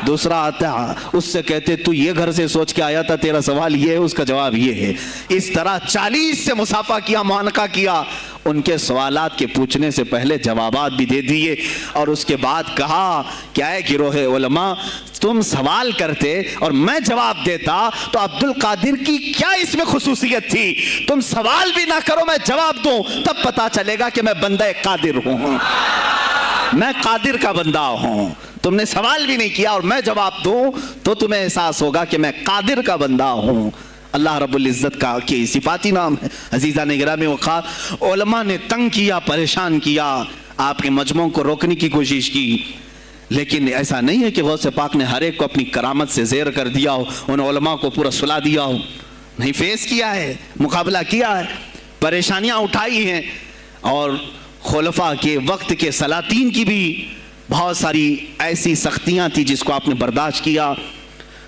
دوسرا آتا اس سے کہتے تو یہ گھر سے سوچ کے آیا تھا، تیرا سوال یہ ہے، اس کا جواب یہ ہے۔ اس طرح 40 سے مصافحہ کیا، معانقہ کیا، ان کے سوالات کے پوچھنے سے پہلے جوابات بھی دے دیے، اور اس کے بعد کہا کیا ہے گروہ علماء، تم سوال کرتے اور میں جواب دیتا تو عبد القادر کی کیا اس میں خصوصیت تھی؟ تم سوال بھی نہ کرو، میں جواب دوں، تب پتا چلے گا کہ میں بندہ قادر ہوں، میں قادر کا بندہ ہوں۔ تم نے سوال بھی نہیں کیا اور میں جواب دوں تو تمہیں احساس ہوگا کہ میں قادر کا بندہ ہوں۔ اللہ رب العزت کا کی صفاتی نام ہے۔ عزیزان گرامی وقار، علماء نے تنگ کیا، پریشان کیا، آپ کے مجموعوں کو روکنے کی کوشش کی، لیکن ایسا نہیں ہے کہ غوث پاک نے ہر ایک کو اپنی کرامت سے زیر کر دیا ہو، ان علماء کو پورا سلا دیا ہو، نہیں، فیس کیا ہے، مقابلہ کیا ہے، پریشانیاں اٹھائی ہیں، اور خلفاء کے وقت کے سلاطین کی بھی بہت ساری ایسی سختیاں تھی جس کو آپ نے برداشت کیا۔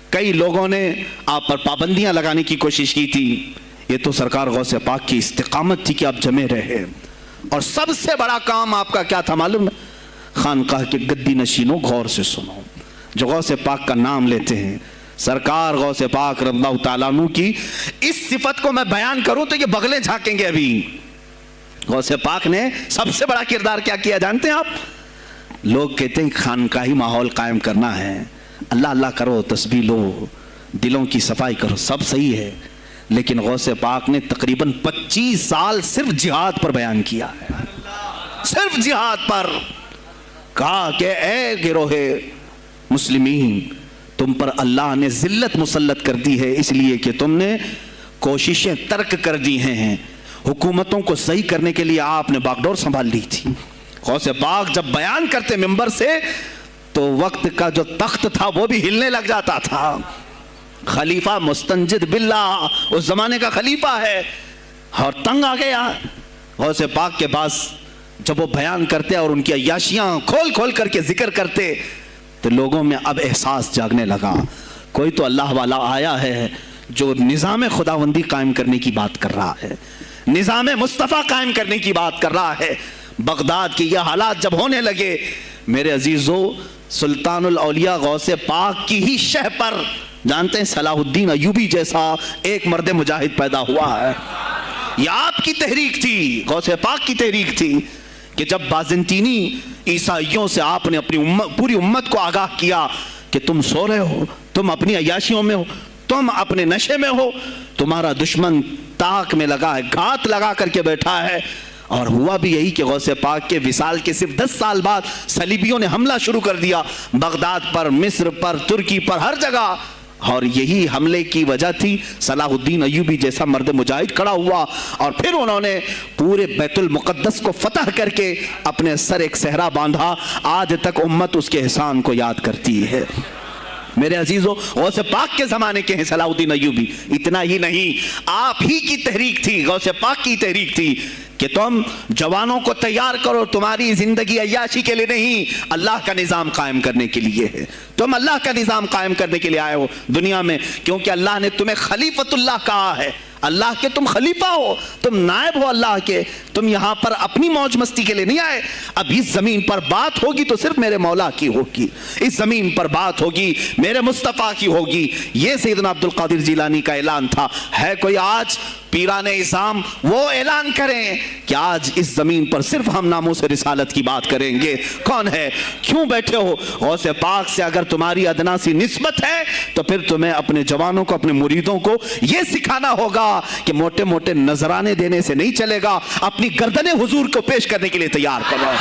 کئی لوگوں نے آپ پر پابندیاں لگانے کی کوشش کی تھی، یہ تو سرکار غوث پاک کی استقامت تھی کہ آپ جمے رہے۔ اور سب سے بڑا کام آپ کا کیا تھا معلوم ہے؟ خانقاہ کے گدی نشینوں، غور سے سنو، جو غوث پاک کا نام لیتے ہیں، سرکار غوث پاک رضی اللہ تعالیٰ عنہ کی اس صفت کو میں بیان کروں تو یہ بغلیں جھانکیں گے۔ ابھی غوث پاک نے سب سے بڑا کردار کیا کیا جانتے ہیں آپ؟ لوگ کہتے ہیں خانقاہی ماحول قائم کرنا ہے، اللہ اللہ کرو، تسبیح لو، دلوں کی صفائی کرو، سب صحیح ہے، لیکن غوث پاک نے تقریباً 25 سال صرف جہاد پر بیان کیا ہے، صرف جہاد پر۔ کہا کہ اے گروہ مسلمین، تم پر اللہ نے ذلت مسلط کر دی ہے، اس لیے کہ تم نے کوششیں ترک کر دی ہیں، حکومتوں کو صحیح کرنے کے لیے آپ نے باغ ڈور سنبھال لی تھی۔ غوث پاک جب بیان کرتے منبر سے تو وقت کا جو تخت تھا وہ بھی ہلنے لگ جاتا تھا۔ خلیفہ مستنجد باللہ، اس زمانے کا خلیفہ ہے، اور تنگ آ گیا غوث پاک کے پاس۔ جب وہ بیان کرتے اور ان کی عیاشیاں کھول کھول کر کے ذکر کرتے تو لوگوں میں اب احساس جاگنے لگا، کوئی تو اللہ والا آیا ہے جو نظام خداوندی قائم کرنے کی بات کر رہا ہے، نظام مصطفیٰ قائم کرنے کی بات کر رہا ہے۔ بغداد کی یہ حالات جب ہونے لگے، میرے عزیزو، سلطان الاولیاء غوث پاک کی ہی شہ پر جانتے ہیں صلاح الدین ایوبی جیسا ایک مرد مجاہد پیدا ہوا ہے۔ یہ آپ کی تحریک تھی، غوث پاک کی تحریک تھی کہ جب بازنطینی عیسائیوں سے آپ نے اپنی پوری امت کو آگاہ کیا کہ تم سو رہے ہو، تم اپنی عیاشیوں میں ہو، تم اپنے نشے میں ہو، تمہارا دشمن تاک میں لگا ہے، گھات لگا کر کے بیٹھا ہے۔ اور ہوا بھی یہی کہ غوث پاک کے وصال کے صرف 10 سال بعد صلیبیوں نے حملہ شروع کر دیا بغداد پر، مصر پر، ترکی پر، ہر جگہ، اور یہی حملے کی وجہ تھی صلاح الدین ایوبی جیسا مرد مجاہد کھڑا ہوا، اور پھر انہوں نے پورے بیت المقدس کو فتح کر کے اپنے سر ایک صحرا باندھا۔ آج تک امت اس کے احسان کو یاد کرتی ہے۔ میرے عزیزو، غوث پاک کے زمانے کے ہیں صلاح الدین ایوبی۔ اتنا ہی نہیں، آپ ہی کی تحریک تھی، غوث پاک کی تحریک تھی کہ تم جوانوں کو تیار کرو، تمہاری زندگی عیاشی کے لیے نہیں، اللہ کا نظام قائم کرنے کے لیے ہے۔ تم اللہ کا نظام قائم کرنے کے لیے آئے ہو دنیا میں، کیونکہ اللہ نے تمہیں خلیفۃ اللہ کہا ہے۔ اللہ کے تم خلیفہ ہو، تم نائب ہو اللہ کے، تم یہاں پر اپنی موج مستی کے لیے نہیں آئے۔ اب اس زمین پر بات ہوگی تو صرف میرے مولا کی ہوگی، اس زمین پر بات ہوگی میرے مصطفیٰ کی ہوگی۔ یہ سیدنا عبد القادر جیلانی کا اعلان تھا۔ ہے کوئی آج پیران اعظام وہ اعلان کریں کہ آج اس زمین پر صرف ہم ناموس رسالت کی بات کریں گے؟ کون ہے؟ کیوں بیٹھے ہو؟ غوث پاک سے اگر تمہاری ادنا سی نسبت ہے تو پھر تمہیں اپنے جوانوں کو، اپنے مریدوں کو یہ سکھانا ہوگا کہ موٹے موٹے نذرانے دینے سے نہیں چلے گا، اپنی گردنیں حضور کو پیش کرنے کے لیے تیار کرو۔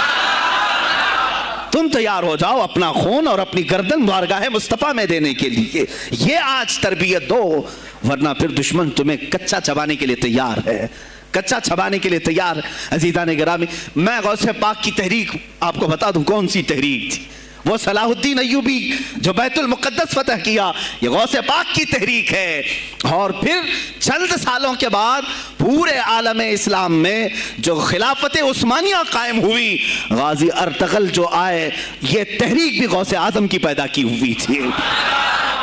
تم تیار ہو جاؤ اپنا خون اور اپنی گردن بارگاہ مصطفیٰ میں دینے کے لیے۔ یہ آج تربیت دو، ورنہ پھر دشمن تمہیں کچا چبانے کے لیے تیار ہے۔ کچا چھبانے کے لیے تیار. عزیزان گرامی, میں غوث پاک کی تحریک آپ کو بتا دوں کون سی تحریک تھی. وہ صلاح الدین ایوبی جو بیت المقدس فتح کیا, یہ غوث پاک کی تحریک ہے. اور پھر چند سالوں کے بعد پورے عالم اسلام میں جو خلافت عثمانیہ قائم ہوئی, غازی ارطغرل جو آئے, یہ تحریک بھی غوث اعظم کی پیدا کی ہوئی تھی.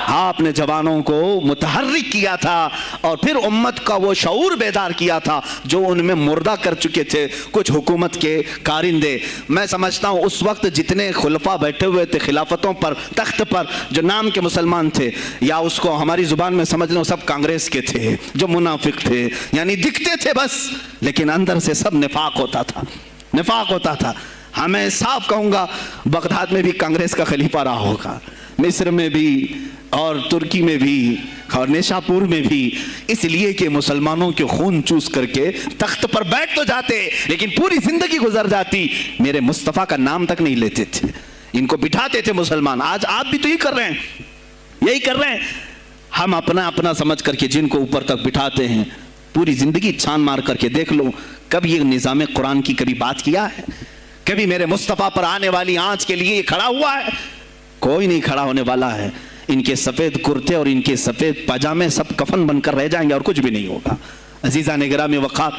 آپ نے جوانوں کو متحرک کیا تھا اور پھر امت کا وہ شعور بیدار کیا تھا جو ان میں مردہ کر چکے تھے کچھ حکومت کے کارندے. میں سمجھتا ہوں اس وقت جتنے خلفاء بیٹھے ہوئے تھے خلافتوں پر, تخت پر, جو نام کے مسلمان تھے, یا اس کو ہماری زبان میں سمجھ لو سب کانگریس کے تھے جو منافق تھے, یعنی دکھتے تھے بس, لیکن اندر سے سب نفاق ہوتا تھا, نفاق ہوتا تھا. ہمیں صاف کہوں گا بغداد میں بھی کانگریس کا خلیفہ رہا ہوگا, مصر میں بھی اور ترکی میں بھی اور نیشاپور میں بھی, اس لیے کہ مسلمانوں کے خون چوس کر کے تخت پر بیٹھ تو جاتے لیکن پوری زندگی گزر جاتی, میرے مصطفیٰ کا نام تک نہیں لیتے تھے. ان کو بٹھاتے تھے مسلمان. آج آپ بھی تو یہی کر رہے ہیں, یہی کر رہے ہیں. ہم اپنا اپنا سمجھ کر کے جن کو اوپر تک بٹھاتے ہیں, پوری زندگی چھان مار کر کے دیکھ لو کبھی یہ نظام قرآن کی کبھی بات کیا ہے؟ کبھی میرے مصطفیٰ پر آنے والی آنچ کے لیے یہ کھڑا ہوا ہے؟ کوئی نہیں کھڑا ہونے والا ہے. ان کے سفید کرتے اور ان کے سفید پاجامے سب کفن بن کر رہ جائیں گے اور کچھ بھی نہیں ہوگا. عزیزان گرامی وقار,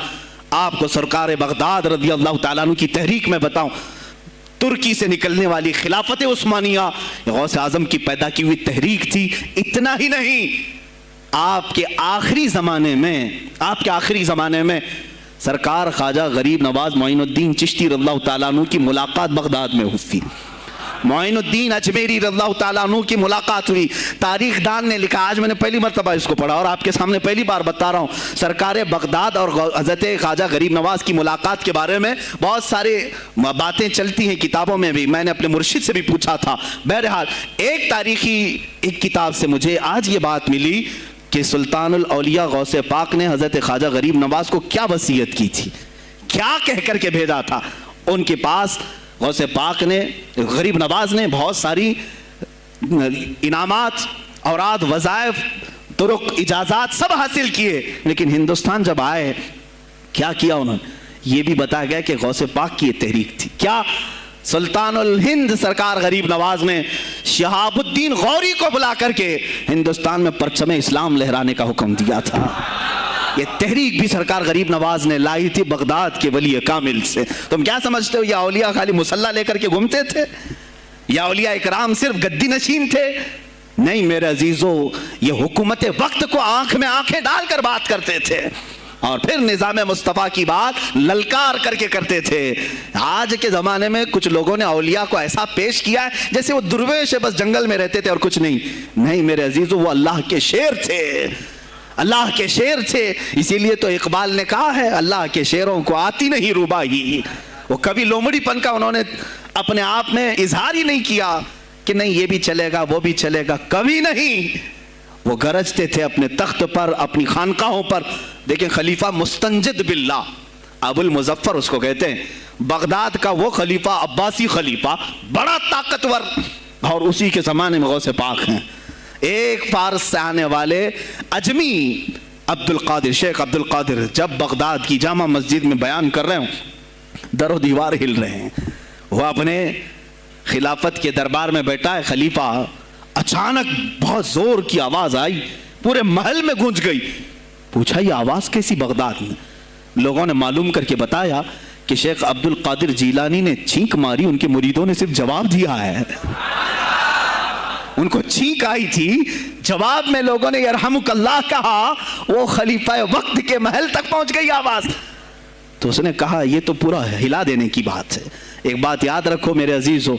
آپ کو سرکار بغداد رضی اللہ تعالیٰ عنہ کی تحریک میں بتاؤں, ترکی سے نکلنے والی خلافت عثمانیہ غوث اعظم کی پیدا کی ہوئی تحریک تھی. اتنا ہی نہیں, آپ کے آخری زمانے میں سرکار خواجہ غریب نواز معین الدین چشتی رضی اللہ تعالیٰ عنہ کی ملاقات بغداد میں ہوئی. معین الدین اجمیری رضی اللہ تعالیٰ عنہ کی ملاقات ہوئی. تاریخ دان نے لکھا, آج میں نے پہلی مرتبہ اس کو پڑھا اور آپ کے سامنے پہلی بار بتا رہا ہوں, سرکار بغداد اور حضرت خواجہ غریب نواز کی ملاقات کے بارے میں بہت سارے باتیں چلتی ہیں کتابوں میں بھی. میں نے اپنے مرشد سے بھی پوچھا تھا. بہرحال ایک تاریخی ایک کتاب سے مجھے آج یہ بات ملی کہ سلطان الاولیاء غوث پاک نے حضرت خواجہ غریب نواز کو کیا وصیت کی تھی, کیا کہہ کر کے بھیجا تھا. ان کے پاس غوث پاک نے, غریب نواز نے بہت ساری انعامات, اوراد, وظائف, طرق, اجازات سب حاصل کیے, لیکن ہندوستان جب آئے کیا کیا انہوں نے, یہ بھی بتایا گیا کہ غوث پاک کی یہ تحریک تھی. کیا سلطان الہند سرکار غریب نواز نے شہاب الدین غوری کو بلا کر کے ہندوستان میں پرچم اسلام لہرانے کا حکم دیا تھا. یہ تحریک بھی سرکار غریب نواز نے لائی تھی بغداد کے ولی کامل سے. تم کیا سمجھتے ہو یہ اولیاء خالی مسلح لے کر کے گھومتے تھے؟ یا اولیاء اکرام صرف گدی نشین تھے؟ نہیں میرے عزیزو, یہ حکومت وقت کو آنکھ میں آنکھیں ڈال کر بات کرتے تھے اور پھر نظام مصطفیٰ کی بات للکار کر کے کرتے تھے. آج کے زمانے میں کچھ لوگوں نے اولیاء کو ایسا پیش کیا ہے جیسے وہ درویش بس جنگل میں رہتے تھے اور کچھ نہیں. نہیں میرے عزیزو, وہ اللہ کے شیر تھے, اللہ کے شیر تھے. اسی لیے تو اقبال نے کہا ہے اللہ کے شیروں کو آتی نہیں روباہی. وہ کبھی لومڑی پن کا انہوں نے اپنے آپ میں اظہار ہی نہیں کیا کہ نہیں یہ بھی چلے گا وہ بھی چلے گا, کبھی نہیں. وہ گرجتے تھے اپنے تخت پر, اپنی خانقاہوں پر. دیکھیں خلیفہ مستنجد باللہ, ابو المظفر اس کو کہتے ہیں, بغداد کا وہ خلیفہ, عباسی خلیفہ, بڑا طاقتور, اور اسی کے زمانے میں غوث پاک ہیں. ایک فارس سے آنے والے اجمی عبد القادر, شیخ عبد القادر, جب بغداد کی جامع مسجد میں بیان کر رہے ہوں, در و دیوار ہل رہے ہیں. وہ اپنے خلافت کے دربار میں بیٹھا ہے خلیفہ, اچانک بہت زور کی آواز آئی, پورے محل میں گونج گئی. پوچھا یہ آواز کیسی بغداد میں؟ لوگوں نے معلوم کر کے بتایا کہ شیخ عبد القادر جیلانی نے چھینک ماری, ان کے مریدوں نے صرف جواب دیا ہے. ان کو چھینک آئی تھی, جواب میں لوگوں نے یرحمک اللہ کہا, وہ خلیفہ وقت کے محل تک پہنچ گئی آواز. تو اس نے کہا یہ تو پورا ہلا دینے کی بات ہے. ایک بات یاد رکھو میرے عزیزو,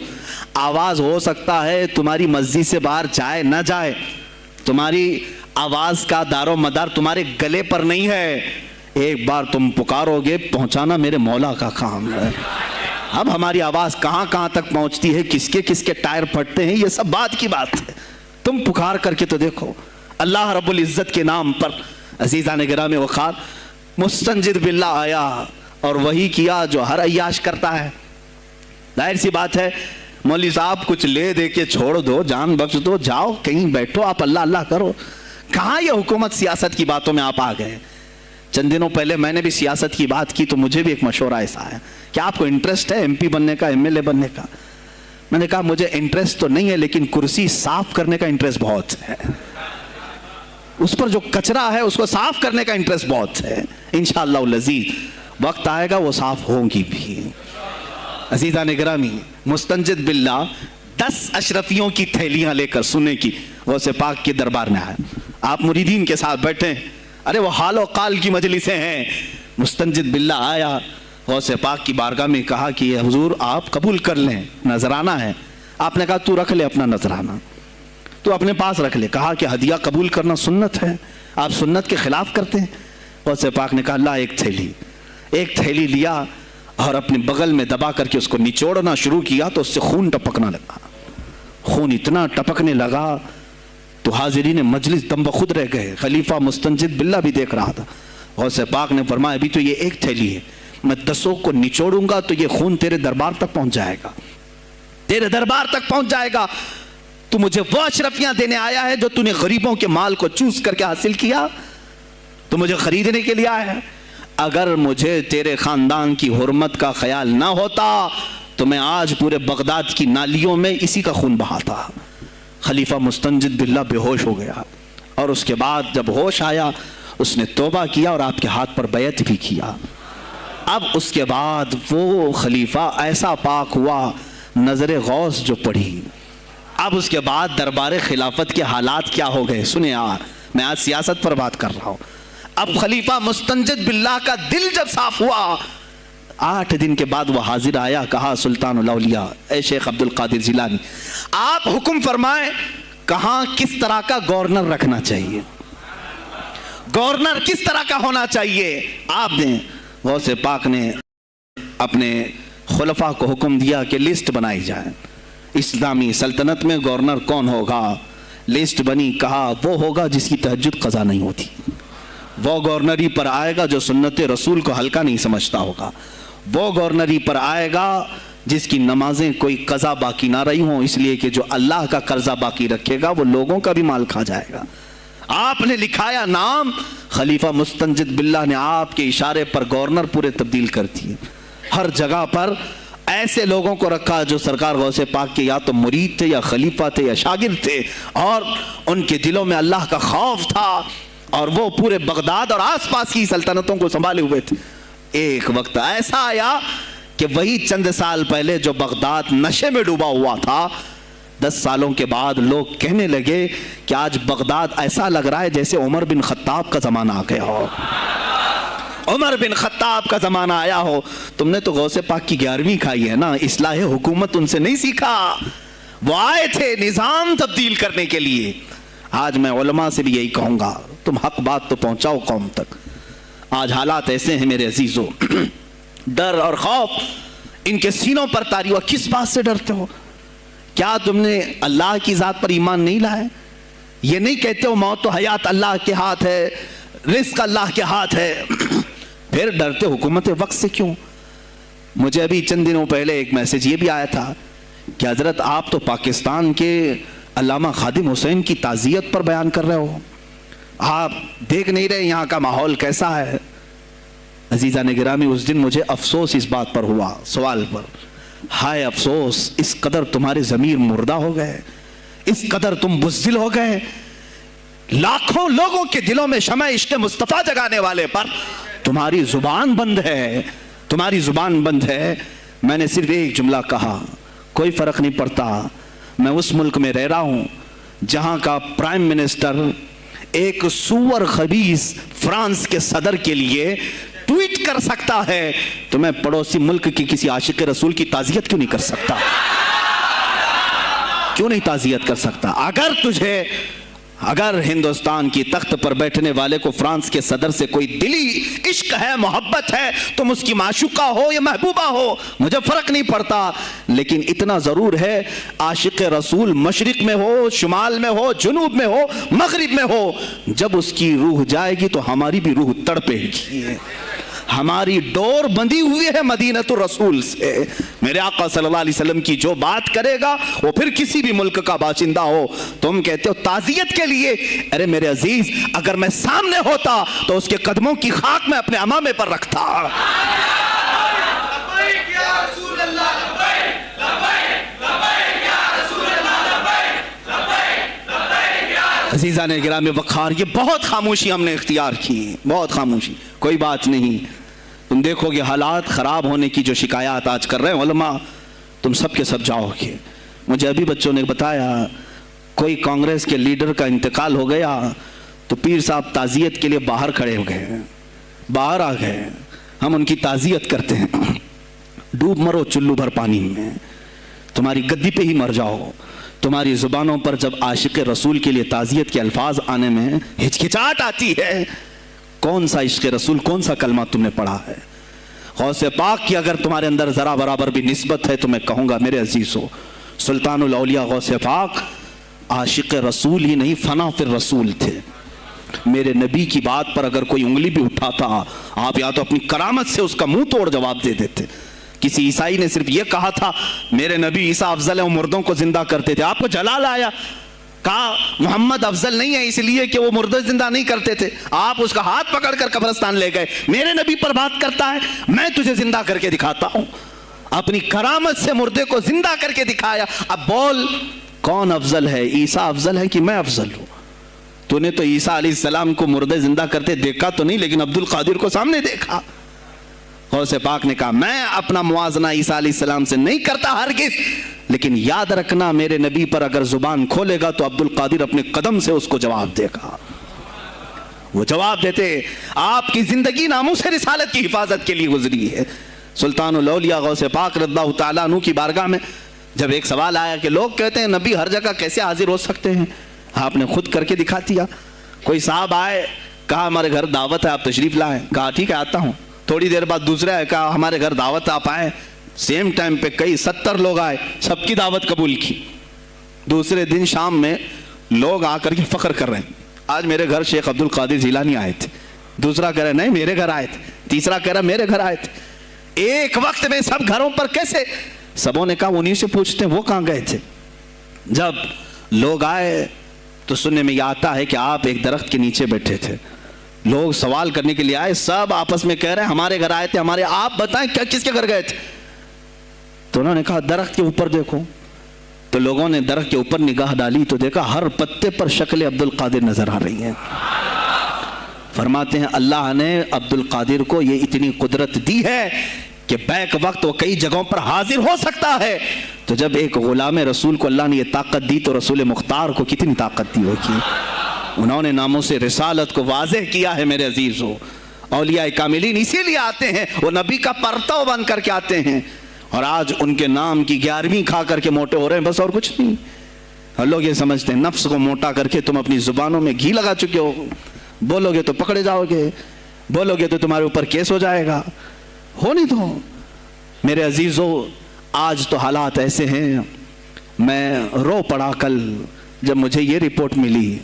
آواز ہو سکتا ہے تمہاری مسجد سے باہر جائے نہ جائے, تمہاری آواز کا دار و مدار تمہارے گلے پر نہیں ہے. ایک بار تم پکارو گے, پہنچانا میرے مولا کا کام ہے. اب ہماری آواز کہاں کہاں تک پہنچتی ہے, کس کے ٹائر پھٹتے ہیں, یہ سب بات کی بات ہے. تم پکار کر کے تو دیکھو اللہ رب العزت کے نام پر. عزیزان گرامی وقار, مستنجد باللہ آیا اور وہی کیا جو ہر عیاش کرتا ہے. ظاہر سی بات ہے, مولوی صاحب کچھ لے دے کے چھوڑ دو, جان بخش دو, جاؤ کہیں بیٹھو, آپ اللہ اللہ کرو. کہاں یہ حکومت سیاست کی باتوں میں آپ آ گئے؟ چند دنوں پہلے میں نے بھی سیاست کی بات کی تو مجھے بھی ایک مشورہ ایسا ہے کہ آپ کو انٹرسٹ ہے ایم پی بننے کا, ایم ایل اے بننے کا؟ میں نے کہا مجھے انٹرسٹ تو نہیں ہے لیکن کرسی صاف کرنے کا انٹرسٹ بہت ہے, اس پر جو کچرا ہے اس کو صاف کرنے کا انٹرسٹ بہت ہے. انشاءاللہ العزیز وقت آئے گا وہ صاف ہوں گی بھی. عزیزان گرامی, مستنجد باللہ 10 اشرفیوں کی تھیلیاں لے کر سننے کی غوث پاک کے دربار میں آئے. آپ مریدین کے ساتھ بیٹھے, ارے وہ حال و قال کی مجلسیں ہیں. مستنجد باللہ آیا غوث پاک کی بارگاہ میں, کہا کہ حضور آپ قبول کر لیں, نذرانہ ہے. آپ نے کہا تو رکھ لے اپنا نذرانہ, تو اپنے پاس رکھ لے. کہا کہ ہدیہ قبول کرنا سنت ہے, آپ سنت کے خلاف کرتے ہیں. غوث پاک نے کہا اللہ ایک تھیلی لیا اور اپنے بغل میں دبا کر کے اس کو نچوڑنا شروع کیا تو اس سے خون ٹپکنا لگا. خون اتنا ٹپکنے لگا تو حاضرین مجلس دم بخود رہ گئے. خلیفہ مستنجد باللہ بھی دیکھ رہا تھا. غوث پاک نے فرمایا ابھی تو یہ ایک تھیلی ہے, میں 10 کو نچوڑوں گا تو یہ خون تیرے دربار تک پہنچ جائے گا, تیرے دربار تک پہنچ جائے گا. تو مجھے وہ اشرفیاں دینے آیا ہے جو تو نے غریبوں کے مال کو چوس کر کے حاصل کیا, تو مجھے خریدنے کے لیے آیا ہے. اگر مجھے تیرے خاندان کی حرمت کا خیال نہ ہوتا تو میں آج پورے بغداد کی نالیوں میں اسی کا خون بہاتا. خلیفہ مستنجد باللہ بے ہوش ہو گیا, اور اس کے بعد جب ہوش آیا اس نے توبہ کیا اور آپ کے ہاتھ پر بیعت بھی کیا. اب اس کے بعد وہ خلیفہ ایسا پاک ہوا, نظر غوث جو پڑھی. اب اس کے بعد دربار خلافت کے حالات کیا ہو گئے سنیں. میں آج سیاست پر بات کر رہا ہوں. اب خلیفہ مستنجد باللہ کا دل جب صاف ہوا, 8 دن کے بعد وہ حاضر آیا. کہا سلطان الاولیاء اے شیخ عبد القادر جیلانی, آپ حکم فرمائیں کہاں کس طرح کا گورنر رکھنا چاہیے, گورنر کس طرح کا ہونا چاہیے آپ دیں. غوث پاک نے اپنے خلفاء کو حکم دیا کہ لسٹ بنائی جائے, اسلامی سلطنت میں گورنر کون ہوگا. لسٹ بنی. کہا وہ ہوگا جس کی تہجد قضا نہیں ہوتی, وہ گورنری پر آئے گا جو سنت رسول کو ہلکا نہیں سمجھتا ہوگا, وہ گورنری پر آئے گا جس کی نمازیں کوئی قضا باقی نہ رہی ہوں, اس لیے کہ جو اللہ کا قرضہ باقی رکھے گا وہ لوگوں کا بھی مال کھا جائے گا. آپ نے لکھایا نام, خلیفہ مستنجد باللہ نے آپ کے اشارے پر گورنر پورے تبدیل کر دیے. ہر جگہ پر ایسے لوگوں کو رکھا جو سرکار غوث پاک کے یا تو مرید تھے یا خلیفہ تھے یا شاگرد تھے, اور ان کے دلوں میں اللہ کا خوف تھا, اور وہ پورے بغداد اور آس پاس کی سلطنتوں کو سنبھالے ہوئے تھے. ایک وقت ایسا آیا کہ وہی چند سال پہلے جو بغداد نشے میں ڈوبا ہوا تھا, 10 سالوں کے بعد لوگ کہنے لگے کہ آج بغداد ایسا لگ رہا ہے جیسے عمر بن خطاب کا زمانہ آ گیا ہو, عمر بن خطاب کا زمانہ آیا ہو. تم نے تو غوث پاک کی 11ویں کھائی ہے نا, اصلاح حکومت ان سے نہیں سیکھا. وہ آئے تھے نظام تبدیل کرنے کے لیے. آج میں علماء سے بھی یہی کہوں گا, تم حق بات تو پہنچاؤ قوم تک. آج حالات ایسے ہیں میرے عزیزوں, ڈر اور خوف ان کے سینوں پر طاری ہوا. کس بات سے ڈرتے ہو؟ کیا تم نے اللہ کی ذات پر ایمان نہیں لائے؟ یہ نہیں کہتے ہو موت و حیات اللہ کے ہاتھ ہے, رزق اللہ کے ہاتھ ہے, پھر ڈرتے حکومت وقت سے کیوں؟ مجھے ابھی چند دنوں پہلے ایک میسج یہ بھی آیا تھا کہ حضرت آپ تو پاکستان کے علامہ خادم حسین کی تعزیت پر بیان کر رہے ہو, آپ دیکھ نہیں رہے یہاں کا ماحول کیسا ہے. عزیزان گرامی, اس دن مجھے افسوس اس بات پر ہوا, سوال پر, ہائے افسوس, اس قدر تمہارے ضمیر مردہ ہو گئے, اس قدر تم بزدل ہو گئے. لاکھوں لوگوں کے دلوں میں شمع عشق مصطفیٰ جگانے والے پر تمہاری زبان بند ہے, تمہاری زبان بند ہے. میں نے صرف ایک جملہ کہا, کوئی فرق نہیں پڑتا, میں اس ملک میں رہ رہا ہوں جہاں کا پرائم منسٹر ایک سور خبیث فرانس کے صدر کے لیے ٹویٹ کر سکتا ہے, تو میں پڑوسی ملک کی کسی عاشق رسول کی تعزیت کیوں نہیں کر سکتا؟ کیوں نہیں تعزیت کر سکتا؟ اگر ہندوستان کی تخت پر بیٹھنے والے کو فرانس کے صدر سے کوئی دلی عشق ہے, محبت ہے, تم اس کی معشوقہ ہو یا محبوبہ ہو, مجھے فرق نہیں پڑتا, لیکن اتنا ضرور ہے عاشق رسول مشرق میں ہو, شمال میں ہو, جنوب میں ہو, مغرب میں ہو, جب اس کی روح جائے گی تو ہماری بھی روح تڑپے گی, ہماری ڈور بندھی ہوئی ہے مدینۃ الرسول سے. میرے آقا صلی اللہ علیہ وسلم کی جو بات کرے گا وہ پھر کسی بھی ملک کا باشندہ ہو. تم کہتے ہو تعزیت کے لیے, ارے میرے عزیز اگر میں سامنے ہوتا تو اس کے قدموں کی خاک میں اپنے امامے پر رکھتا. عزیزان گرامی وقار, یہ بہت خاموشی ہم نے اختیار کی, بہت خاموشی. کوئی بات نہیں, تم دیکھو گے حالات خراب ہونے کی جو شکایات آج کر رہے ہیں علماء, تم سب کے سب جاؤ گے. مجھے ابھی بچوں نے بتایا کوئی کانگریس کے لیڈر کا انتقال ہو گیا تو پیر صاحب تعزیت کے لیے باہر کھڑے ہو گئے, باہر آ گئے. ہم ان کی تعزیت کرتے ہیں. ڈوب مرو چلو بھر پانی میں, تمہاری گدی پہ ہی مر جاؤ. تمہاری زبانوں پر جب عاشق رسول کے لیے تعزیت کے الفاظ آنے میں ہچکچاہٹ آتی ہے, کون سا عشق رسول, کون سا کلمہ تم نے پڑھا ہے؟ غوث پاک کی اگر تمہارے اندر ذرا برابر بھی نسبت ہے تو میں کہوں گا میرے عزیزو, سلطان الاولیاء غوث پاک عاشق رسول ہی نہیں فنا فی الرسول تھے. میرے نبی کی بات پر اگر کوئی انگلی بھی اٹھاتا, آپ یا تو اپنی کرامت سے اس کا منہ توڑ جواب دے دیتے. کسی عیسائی نے صرف یہ کہا تھا میرے نبی عیسیٰ افضل ہے, وہ مردوں کو زندہ کرتے تھے, آپ کو جلال آیا, کہا محمد افضل نہیں ہے اس لیے کہ وہ مردے زندہ نہیں کرتے تھے, آپ اس کا ہاتھ پکڑ کر قبرستان لے گئے. میرے نبی پر بات کرتا ہے, میں تجھے زندہ کر کے دکھاتا ہوں. اپنی کرامت سے مردے کو زندہ کر کے دکھایا. اب بول کون افضل ہے, عیسیٰ افضل ہے کہ میں افضل ہوں؟ تو نے تو عیسیٰ علیہ السلام کو مردے زندہ کرتے دیکھا تو نہیں, لیکن عبد القادر کو سامنے دیکھا. غوث پاک نے کہا میں اپنا موازنہ عیسیٰ علیہ السلام سے نہیں کرتا ہرگز, لیکن یاد رکھنا میرے نبی پر اگر زبان کھولے گا تو عبد القادر اپنے قدم سے اس کو جواب دے گا. وہ جواب دیتے. آپ کی زندگی ناموس رسالت کی حفاظت کے لیے گزری ہے. سلطان الاولیاء غوث پاک رضی اللہ تعالیٰ عنہ کی بارگاہ میں جب ایک سوال آیا کہ لوگ کہتے ہیں نبی ہر جگہ کیسے حاضر ہو سکتے ہیں, آپ نے خود کر کے دکھا دیا. کوئی صاحب آئے, کہا ہمارے گھر دعوت ہے آپ تشریف لائیں, کہا ٹھیک ہے آتا ہوں. تھوڑی دیر بعد دوسرے آئے, کہا ہمارے گھر دعوت آپ آئیں. سیم ٹائم پہ کئی 70 لوگ آئے, سب کی دعوت قبول کی. دوسرے دن شام میں لوگ آ کر کے فخر کر رہے ہیں آج میرے گھر شیخ عبد القادر جیلانی آئے تھے. دوسرا کہہ رہا نہیں میرے گھر آئے تھے. تیسرا کہہ رہا میرے گھر آئے تھے. ایک وقت میں سب گھروں پر کیسے؟ سبوں نے کہا انہیں سے پوچھتے ہیں وہ کہاں گئے تھے. جب لوگ آئے تو سننے میں یہ آتا ہے کہ آپ ایک درخت کے نیچے بیٹھے تھے. لوگ سوال کرنے کے لیے آئے, سب آپس میں کہہ رہے ہیں ہمارے گھر آئے تھے, ہمارے. آپ بتائیں کیا کس کے گھر گئے تھے؟ تو انہوں نے کہا درخت کے اوپر دیکھو. تو لوگوں نے درخت کے اوپر نگاہ ڈالی تو دیکھا ہر پتے پر شکل عبد القادر نظر آ رہی ہیں. فرماتے ہیں اللہ نے عبد القادر کو یہ اتنی قدرت دی ہے کہ بیک وقت وہ کئی جگہوں پر حاضر ہو سکتا ہے. تو جب ایک غلام رسول کو اللہ نے یہ طاقت دی تو رسول مختار کو کتنی طاقت دی ہوگی. انہوں نے ناموس رسالت کو واضح کیا ہے. میرے عزیزو, اولیاء کاملین اسی لیے آتے ہیں, وہ نبی کا پرتو بن کر کے آتے ہیں, اور آج ان کے نام کی 11ویں کھا کر کے موٹے ہو رہے ہیں, بس اور کچھ نہیں. اور لوگ یہ سمجھتے ہیں نفس کو موٹا کر کے تم اپنی زبانوں میں گھی لگا چکے ہو, بولو گے تو پکڑے جاؤ گے, بولو گے تو تمہارے اوپر کیس ہو جائے گا. ہو نہیں تو. میرے عزیزو آج تو حالات ایسے ہیں, میں رو پڑا کل جب مجھے یہ رپورٹ ملی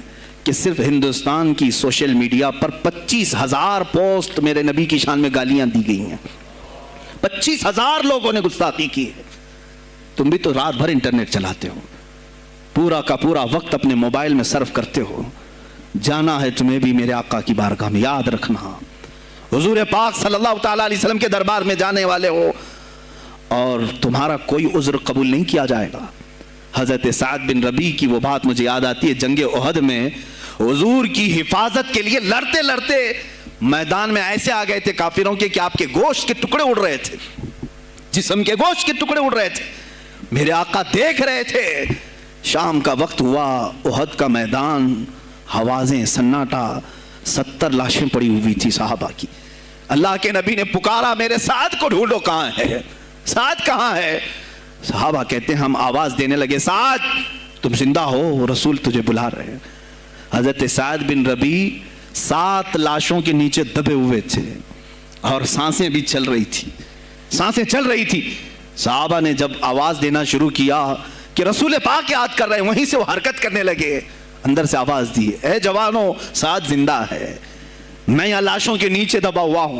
کہ صرف ہندوستان کی سوشل میڈیا پر 25,000 پوسٹ میرے نبی کی شان میں گالیاں دی گئی ہیں. 25,000 لوگوں نے گستاخی کی ہے. تم بھی تو رات بھر انٹرنیٹ چلاتے ہو, پورا کا پورا وقت اپنے موبائل میں صرف کرتے ہو. جانا ہے تمہیں بھی میرے آقا کی بارگاہ میں, یاد رکھنا حضور پاک صلی اللہ تعالیٰ علیہ وسلم کے دربار میں جانے والے ہو اور تمہارا کوئی عذر قبول نہیں کیا جائے گا. حضرت سعد بن ربیع کی وہ بات مجھے یاد آتی ہے. جنگ احد میں حضور کی حفاظت کے لیے لڑتے لڑتے میدان میں ایسے آ گئے تھے کافروں کے کہ آپ کے گوشت کے ٹکڑے اڑ رہے تھے, جسم کے گوشت کے ٹکڑے اڑ رہے تھے. میرے آقا دیکھ رہے تھے. شام کا وقت ہوا, احد کا میدان, ہوازیں, سناٹا, 70 لاشیں پڑی ہوئی تھی صحابہ کی. اللہ کے نبی نے پکارا میرے سعد کو ڈھونڈو, کہاں ہے سعد, کہاں ہے؟ صحابہ کہتے ہیں ہم آواز دینے لگے سعد تم زندہ ہو, رسول تجھے بلا رہے ہیں. حضرت سعد بن ربیع 7 لاشوں کے نیچے دبے ہوئے تھے اور سانسیں بھی چل رہی تھی, سانسیں چل رہی تھی. صحابہ نے جب آواز دینا شروع کیا کہ رسول پاک یاد کر رہے ہیں, وہیں سے وہ حرکت کرنے لگے. اندر سے آواز دی اے جوانوں سعد زندہ ہے, میں یہاں لاشوں کے نیچے دبا ہوا ہوں.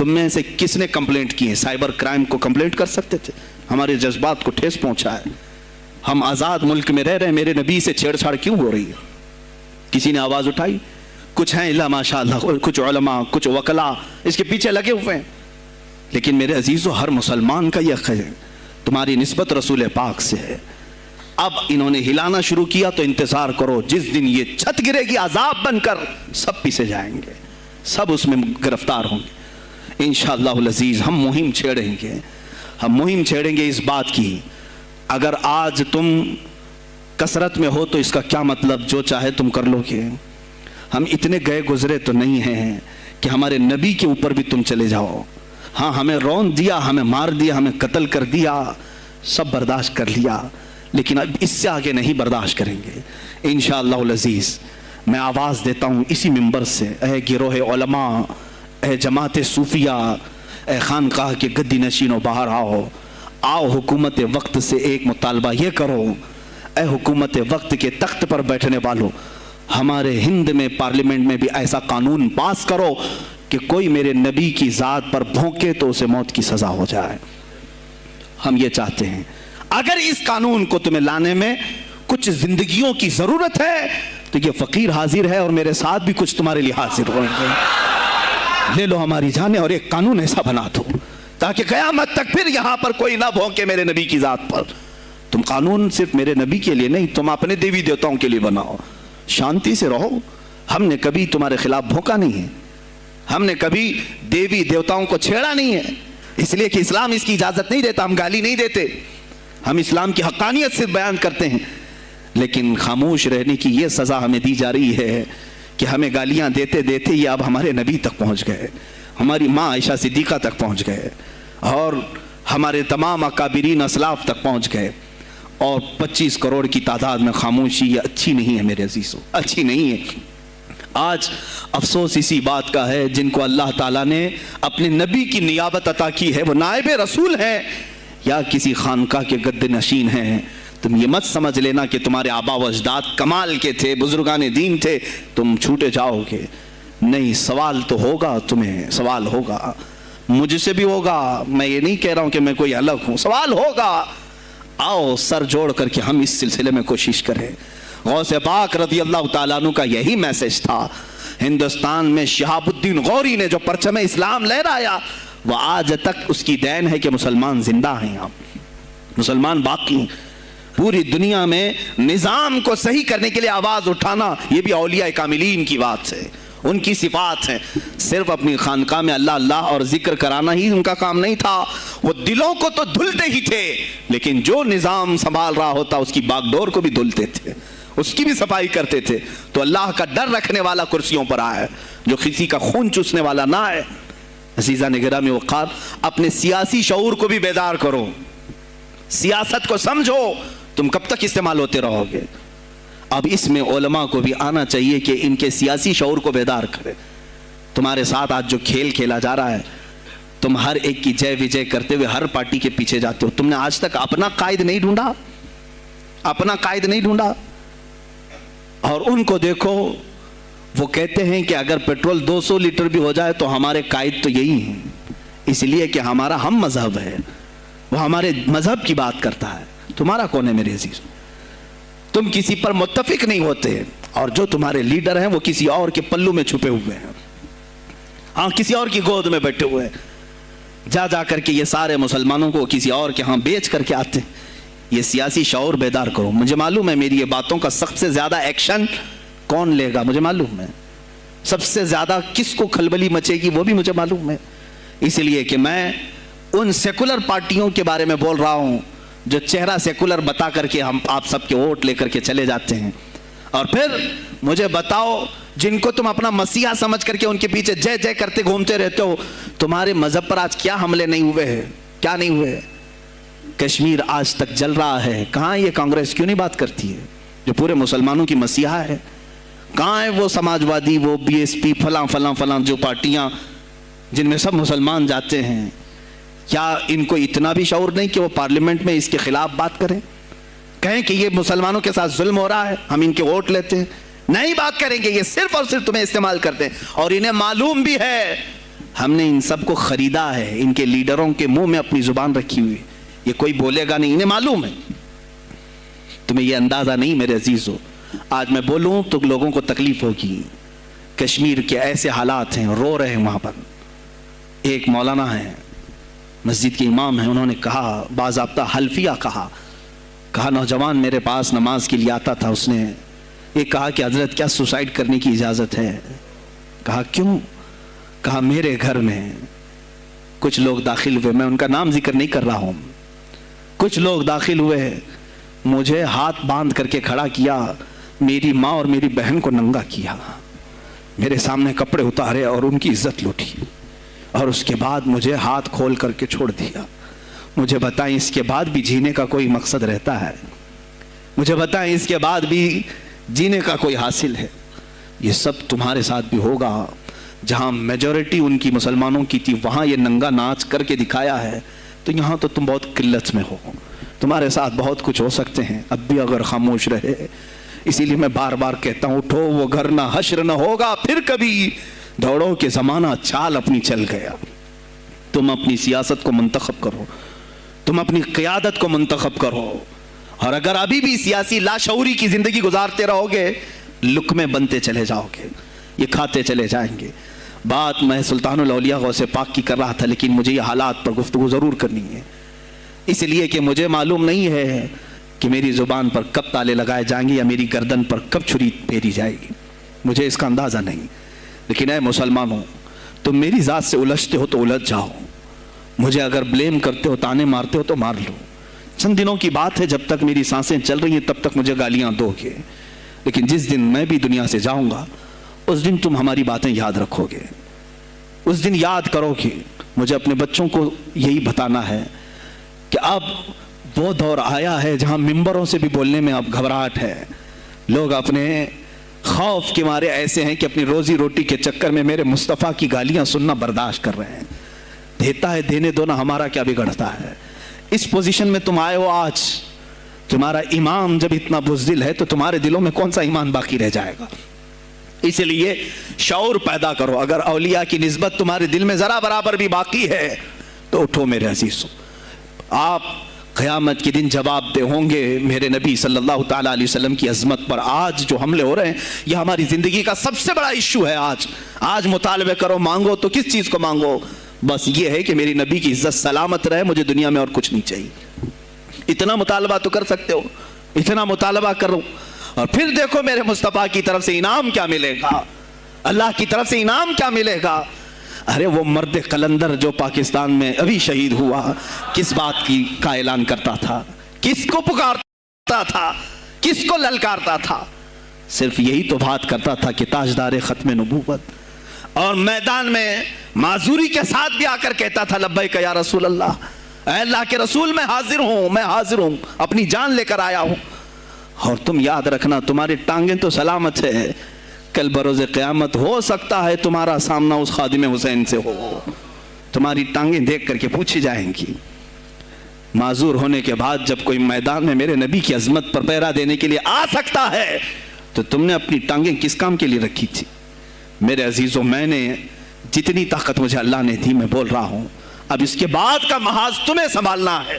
تم میں سے کس نے کمپلینٹ کی ہے؟ سائبر کرائم کو کمپلینٹ کر سکتے تھے. ہمارے جذبات کو ٹھیس پہنچا ہے. ہم آزاد ملک میں رہ رہے ہیں, میرے نبی سے چھیڑ چھاڑ کیوں ہو رہی ہے؟ کسی نے آواز اٹھائی؟ کچھ ہیں اللہ ماشاء اللہ, کچھ علماء, کچھ وکلا اس کے پیچھے لگے ہوئے ہیں. لیکن میرے عزیزو, ہر مسلمان کا یہ حق ہے, تمہاری نسبت رسول پاک سے ہے. اب انہوں نے ہلانا شروع کیا تو انتظار کرو, جس دن یہ چھت گرے گی عذاب بن کر, سب پیچھے جائیں گے, سب اس میں گرفتار ہوں گے انشاءاللہ العزیز. ہم مہم چھیڑیں گے, ہم مہم چھیڑیں گے اس بات کی. اگر آج تم کثرت میں ہو تو اس کا کیا مطلب جو چاہے تم کر لو گے؟ ہم اتنے گئے گزرے تو نہیں ہیں کہ ہمارے نبی کے اوپر بھی تم چلے جاؤ. ہاں, ہمیں رون دیا, ہمیں مار دیا, ہمیں قتل کر دیا, سب برداشت کر لیا, لیکن اب اس سے آگے نہیں برداشت کریں گے انشاءاللہ العزیز. میں آواز دیتا ہوں اسی منبر سے, اے گروہ علماء, اے جماعت صوفیہ, اے خانقاہ کے گدی نشینوں, باہر آؤ. آؤ حکومت وقت سے ایک مطالبہ یہ کرو, اے حکومت وقت کے تخت پر بیٹھنے والوں, ہمارے ہند میں پارلیمنٹ میں بھی ایسا قانون پاس کرو کہ کوئی میرے نبی کی ذات پر بھونکے تو اسے موت کی سزا ہو جائے. ہم یہ چاہتے ہیں. اگر اس قانون کو تمہیں لانے میں کچھ زندگیوں کی ضرورت ہے تو یہ فقیر حاضر ہے اور میرے ساتھ بھی کچھ تمہارے لیے حاضر ہوئیں گے. لے لو ہماری جانیں اور ایک قانون ایسا بنا دو تاکہ قیامت تک پھر یہاں پر کوئی نہ بھونکے میرے نبی کی ذات پر. تم قانون صرف میرے نبی کے لیے نہیں, تم اپنے دیوی دیوتاؤں کے لیے بناؤ. شانتی سے رہو. ہم نے کبھی تمہارے خلاف بھونکا نہیں ہے, ہم نے کبھی دیوی دیوتاؤں کو چھیڑا نہیں ہے, اس لیے کہ اسلام اس کی اجازت نہیں دیتا. ہم گالی نہیں دیتے, ہم اسلام کی حقانیت سے بیان کرتے ہیں. لیکن خاموش رہنے کی یہ سزا ہمیں دی جا رہی ہے کہ ہمیں گالیاں دیتے دیتے یہ اب ہمارے نبی تک پہنچ گئے, ہماری ماں عائشہ صدیقہ تک پہنچ گئے, اور ہمارے تمام اکابرین اسلاف تک پہنچ گئے. اور 25 کروڑ کی تعداد میں خاموشی یہ اچھی نہیں ہے میرے عزیزو, اچھی نہیں ہے. آج افسوس اسی بات کا ہے, جن کو اللہ تعالیٰ نے اپنے نبی کی نیابت عطا کی ہے وہ نائب رسول ہیں یا کسی خانقاہ کے گد نشین ہیں. تم یہ مت سمجھ لینا کہ تمہارے آبا و اجداد کمال کے تھے, بزرگان دین تھے, تم چھوٹے جاؤ گے. نہیں, سوال تو ہوگا, تمہیں سوال ہوگا, مجھ سے بھی ہوگا. میں یہ نہیں کہہ رہا ہوں کہ میں کوئی الگ ہوں, سوال ہوگا. آؤ سر جوڑ کر کے ہم اس سلسلے میں کوشش کریں. غوث پاک رضی اللہ تعالیٰ عنہ کا یہی میسج تھا. ہندوستان میں شہاب الدین غوری نے جو پرچم اسلام لہرایا وہ آج تک اس کی دین ہے کہ مسلمان زندہ ہیں, مسلمان باقی ہیں. پوری دنیا میں نظام کو صحیح کرنے کے لیے آواز اٹھانا یہ بھی اولیاء کاملین کی بات ہے, ان کی صفات ہیں. صرف اپنی خانقاہ میں اللہ اللہ اور ذکر کرانا ہی ان کا کام نہیں تھا, وہ دلوں کو تو دھلتے ہی تھے, لیکن جو نظام سنبھال رہا ہوتا اس کی باغ ڈور کو بھی دھلتے تھے, اس کی بھی صفائی کرتے تھے. تو اللہ کا ڈر رکھنے والا کرسیوں پر آئے, جو کسی کا خون چوسنے والا نہ آئے. عزیزان گرامی وقار, اپنے سیاسی شعور کو بھی بیدار کرو, سیاست کو سمجھو. تم کب تک استعمال ہوتے رہو گے؟ اب اس میں علماء کو بھی آنا چاہیے کہ ان کے سیاسی شعور کو بیدار کرے. تمہارے ساتھ آج جو کھیل کھیلا جا رہا ہے, تم ہر ایک کی جے وجے کرتے ہوئے ہر پارٹی کے پیچھے جاتے ہو. تم نے آج تک اپنا قائد نہیں ڈھونڈا, اپنا قائد نہیں ڈھونڈا. اور ان کو دیکھو, وہ کہتے ہیں کہ اگر پیٹرول 200 لیٹر بھی ہو جائے تو ہمارے قائد تو یہی ہیں, اس لیے کہ ہمارا ہم مذہب ہے, وہ ہمارے مذہب کی بات کرتا ہے. تمہارا کون ہے میرے عزیز؟ تم کسی پر متفق نہیں ہوتے, اور جو تمہارے لیڈر ہیں وہ کسی اور کے پلو میں چھپے ہوئے ہیں, ہاں کسی اور کی گود میں بیٹھے ہوئے ہیں. جا جا کر کے یہ سارے مسلمانوں کو کسی اور کے ہاں بیچ کر کے آتے ہیں. یہ سیاسی شعور بیدار کرو. مجھے معلوم ہے میری یہ باتوں کا سب سے زیادہ ایکشن کون لے گا, مجھے معلوم ہے. سب سے زیادہ کس کو کھلبلی مچے گی وہ بھی مجھے معلوم ہے. اس لیے کہ میں ان سیکولر پارٹیوں کے بارے میں بول رہا ہوں جو چہرہ سیکولر بتا کر کے ہم آپ سب کے ووٹ لے کر کے چلے جاتے ہیں, اور پھر مجھے بتاؤ جن کو تم اپنا مسیحا سمجھ کر کے ان کے پیچھے جے جے کرتے گھومتے رہتے ہو, تمہارے مذہب پر آج کیا حملے نہیں ہوئے ہیں, کیا نہیں ہوئے؟ کشمیر آج تک جل رہا ہے. کہاں یہ کانگریس کیوں نہیں بات کرتی ہے جو پورے مسلمانوں کی مسیحا ہے؟ کہاں ہے وہ سماجوادی, وہ بی ایس پی, فلاں فلاں فلاں جو پارٹیاں جن میں سب مسلمان جاتے ہیں؟ کیا ان کو اتنا بھی شعور نہیں کہ وہ پارلیمنٹ میں اس کے خلاف بات کریں, کہیں کہ یہ مسلمانوں کے ساتھ ظلم ہو رہا ہے, ہم ان کے ووٹ لیتے ہیں؟ نہیں بات کریں گے, یہ صرف اور صرف تمہیں استعمال کرتے ہیں. اور انہیں معلوم بھی ہے ہم نے ان سب کو خریدا ہے، ان کے لیڈروں کے منہ میں اپنی زبان رکھی ہوئی، یہ کوئی بولے گا نہیں، انہیں معلوم ہے، تمہیں یہ اندازہ نہیں میرے عزیزو۔ آج میں بولوں تو لوگوں کو تکلیف ہوگی، کشمیر کے ایسے حالات ہیں، رو رہے ہیں وہاں پر۔ ایک مولانا ہے، مسجد کے امام ہیں، انہوں نے کہا، باضابطہ حلفیہ کہا نوجوان میرے پاس نماز کے لیے آتا تھا، اس نے یہ کہا کہ حضرت کیا سوسائڈ کرنے کی اجازت ہے؟ کہا کیوں؟ کہا میرے گھر میں کچھ لوگ داخل ہوئے، میں ان کا نام ذکر نہیں کر رہا ہوں، کچھ لوگ داخل ہوئے، مجھے ہاتھ باندھ کر کے کھڑا کیا، میری ماں اور میری بہن کو ننگا کیا، میرے سامنے کپڑے اتارے اور ان کی عزت لوٹی، اور اس کے بعد مجھے ہاتھ کھول کر کے چھوڑ دیا۔ مجھے بتائیں اس کے بعد بھی جینے کا کوئی مقصد رہتا ہے؟ مجھے بتائیں اس کے بعد بھی جینے کا کوئی حاصل ہے؟ یہ سب تمہارے ساتھ بھی ہوگا۔ جہاں میجورٹی ان کی مسلمانوں کی تھی وہاں یہ ننگا ناچ کر کے دکھایا ہے، تو یہاں تو تم بہت قلت میں ہو، تمہارے ساتھ بہت کچھ ہو سکتے ہیں، اب بھی اگر خاموش رہے۔ اسی لیے میں بار بار کہتا ہوں، اٹھو وہ گھر نہ حشر نہ ہوگا پھر کبھی، دوڑو کہ زمانہ چال اپنی چل گیا۔ تم اپنی سیاست کو منتخب کرو، تم اپنی قیادت کو منتخب کرو، اور اگر ابھی بھی سیاسی لاشعوری کی زندگی گزارتے رہو گے، لقمے بنتے چلے جاؤ گے، یہ کھاتے چلے جائیں گے۔ بات میں سلطان الاولیاء غوث پاک کی کر رہا تھا، لیکن مجھے یہ حالات پر گفتگو ضرور کرنی ہے، اس لیے کہ مجھے معلوم نہیں ہے کہ میری زبان پر کب تالے لگائے جائیں گے یا میری گردن پر کب چھری پھیری جائے گی، مجھے اس کا اندازہ نہیں۔ لیکن اے مسلمانوں، تم میری ذات سے الجھتے ہو تو الجھ جاؤ، مجھے اگر بلیم کرتے ہو، تانے مارتے ہو تو مار لو، چند دنوں کی بات ہے، جب تک میری سانسیں چل رہی ہیں تب تک مجھے گالیاں دو گے، لیکن جس دن میں بھی دنیا سے جاؤں گا اس دن تم ہماری باتیں یاد رکھو گے، اس دن یاد کرو گے۔ مجھے اپنے بچوں کو یہی بتانا ہے کہ اب وہ دور آیا ہے جہاں ممبروں سے بھی بولنے میں اب گھبراہٹ ہے، لوگ اپنے خوف کے مارے ایسے ہیں کہ اپنی روزی روٹی کے چکر میں میرے مصطفیٰ کی گالیاں سننا برداشت کر رہے ہیں۔ دیتا ہے دینے دو نا، ہمارا کیا بگڑتا ہے؟ اس پوزیشن میں تم آئے ہو آج، تمہارا ایمان جب اتنا بزدل ہے تو تمہارے دلوں میں کون سا ایمان باقی رہ جائے گا؟ اس لیے شعور پیدا کرو۔ اگر اولیاء کی نسبت تمہارے دل میں ذرا برابر بھی باقی ہے تو اٹھو میرے عزیزو، آپ قیامت کے دن جواب دہ ہوں گے میرے نبی صلی اللہ تعالیٰ علیہ وسلم کی عظمت پر۔ آج جو حملے ہو رہے ہیں یہ ہماری زندگی کا سب سے بڑا ایشو ہے۔ آج مطالبے کرو، مانگو تو کس چیز کو مانگو؟ بس یہ ہے کہ میری نبی کی عزت سلامت رہے، مجھے دنیا میں اور کچھ نہیں چاہیے۔ اتنا مطالبہ تو کر سکتے ہو، اتنا مطالبہ کرو، اور پھر دیکھو میرے مصطفیٰ کی طرف سے انعام کیا ملے گا، اللہ کی طرف سے انعام کیا ملے گا۔ ارے وہ مرد قلندر جو پاکستان میں ابھی شہید ہوا، کس بات کی کا اعلان کرتا تھا؟ کس کو پکارتا تھا؟ کس کو للکارتا تھا؟ صرف یہی تو بات کرتا تھا کہ تاجدار ختم نبوت، اور میدان میں معذوری کے ساتھ بھی آ کر کہتا تھا لبیک یا رسول اللہ، اے اللہ کے رسول میں حاضر ہوں، اپنی جان لے کر آیا ہوں۔ اور تم یاد رکھنا، تمہاری ٹانگیں تو سلامت ہے، کل بروز قیامت ہو سکتا ہے تمہارا سامنا اس خادم حسین سے ہو، تمہاری ٹانگیں دیکھ کر کے پوچھی جائیں گی۔ معذور ہونے کے بعد جب کوئی میدان میں میرے نبی کی عظمت پر پہرا دینے کے لیے آ سکتا ہے تو تم نے اپنی ٹانگیں کس کام کے لیے رکھی تھی؟ میرے عزیزوں، میں نے جتنی طاقت مجھے اللہ نے دی میں بول رہا ہوں، اب اس کے بعد کا محاذ تمہیں سنبھالنا ہے،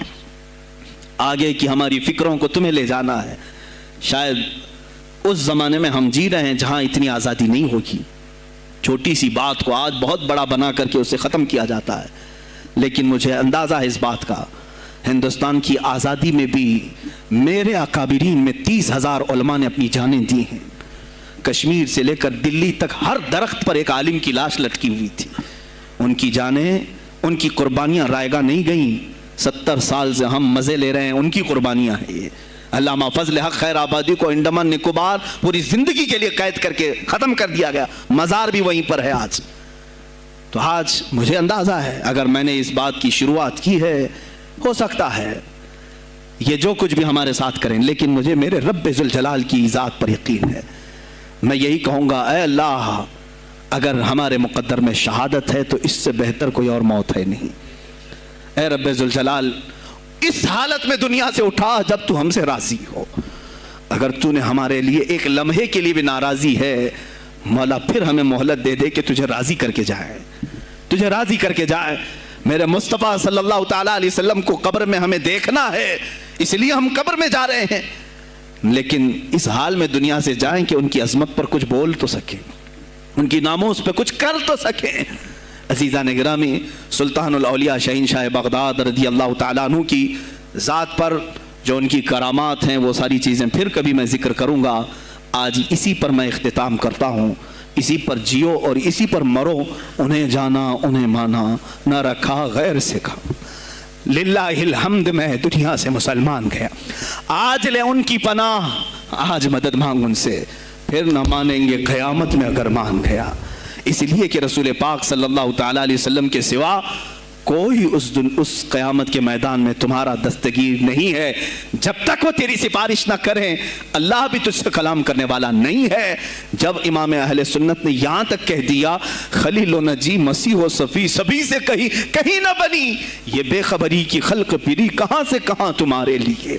آگے کی ہماری فکروں کو تمہیں لے جانا ہے۔ شاید اس زمانے میں ہم جی رہے ہیں جہاں اتنی آزادی نہیں ہوگی، چھوٹی سی بات کو آج بہت بڑا بنا کر کے اسے ختم کیا جاتا ہے، لیکن مجھے اندازہ ہے اس بات کا، ہندوستان کی آزادی میں بھی میرے اکابرین میں 30,000 علماء نے اپنی جانیں دی ہیں۔ کشمیر سے لے کر دلی تک ہر درخت پر ایک عالم کی لاش لٹکی ہوئی تھی، ان کی جانیں، ان کی قربانیاں رائے گاہ نہیں گئیں۔ 70 سال سے ہم مزے لے رہے ہیں، ان کی قربانیاں ہیں یہ۔ علامہ فضل حق خیر آبادی کو انڈمان نکوبار پوری زندگی کے لیے قید کر کے ختم کر دیا گیا، مزار بھی وہیں پر ہے آج۔ تو آج مجھے اندازہ ہے اگر میں نے اس بات کی شروعات کی ہے، ہو سکتا ہے یہ جو کچھ بھی ہمارے ساتھ کریں، لیکن مجھے میرے رب ذوالجلال کی ذات پر یقین ہے۔ میں یہی کہوں گا، اے اللہ، اگر ہمارے مقدر میں شہادت ہے تو اس سے بہتر کوئی اور موت ہے نہیں۔ اے رب ذوالجلال، اس حالت میں دنیا سے اٹھا جب تو ہم سے راضی ہو۔ اگر تو نے ہمارے لیے ایک لمحے کے لیے بھی ناراضی ہے، مولا پھر ہمیں مہلت دے دے کہ تجھے راضی کر کے جائیں۔ تجھے راضی کر کے جائے. میرے مصطفیٰ صلی اللہ تعالیٰ علیہ وسلم کو قبر میں ہمیں دیکھنا ہے، اس لیے ہم قبر میں جا رہے ہیں، لیکن اس حال میں دنیا سے جائیں کہ ان کی عظمت پر کچھ بول تو سکیں، ان کی ناموس پہ کچھ کر تو سکیں. عزیزان گرامی، سلطان الاولیاء شہنشاہ بغداد رضی اللہ تعالیٰ عنہ کی ذات پر جو ان کی کرامات ہیں وہ ساری چیزیں پھر کبھی میں ذکر کروں گا. آج اسی پر میں اختتام کرتا ہوں. اسی پر جیو اور اسی پر مرو. انہیں جانا انہیں مانا، نہ رکھا غیر سے کھا. للہ الحمد میں دنیا سے مسلمان گیا. آج لے ان کی پناہ، آج مدد مانگ ان سے، پھر نہ مانیں گے قیامت میں اگر مان گیا. اس لیے کہ رسول پاک صلی اللہ تعالیٰ علیہ وسلم کے سوا کوئی اس قیامت کے میدان میں تمہارا دستگیر نہیں ہے. جب تک وہ تیری سفارش نہ کریں اللہ بھی تجھ سے کلام کرنے والا نہیں ہے. جب امام اہل سنت نے یہاں تک کہہ دیا خلیل و نجی مسیح و صفی سبھی سے کہیں نہ بنی، یہ بے خبری کی خلق پھری کہاں سے کہاں تمہارے لیے،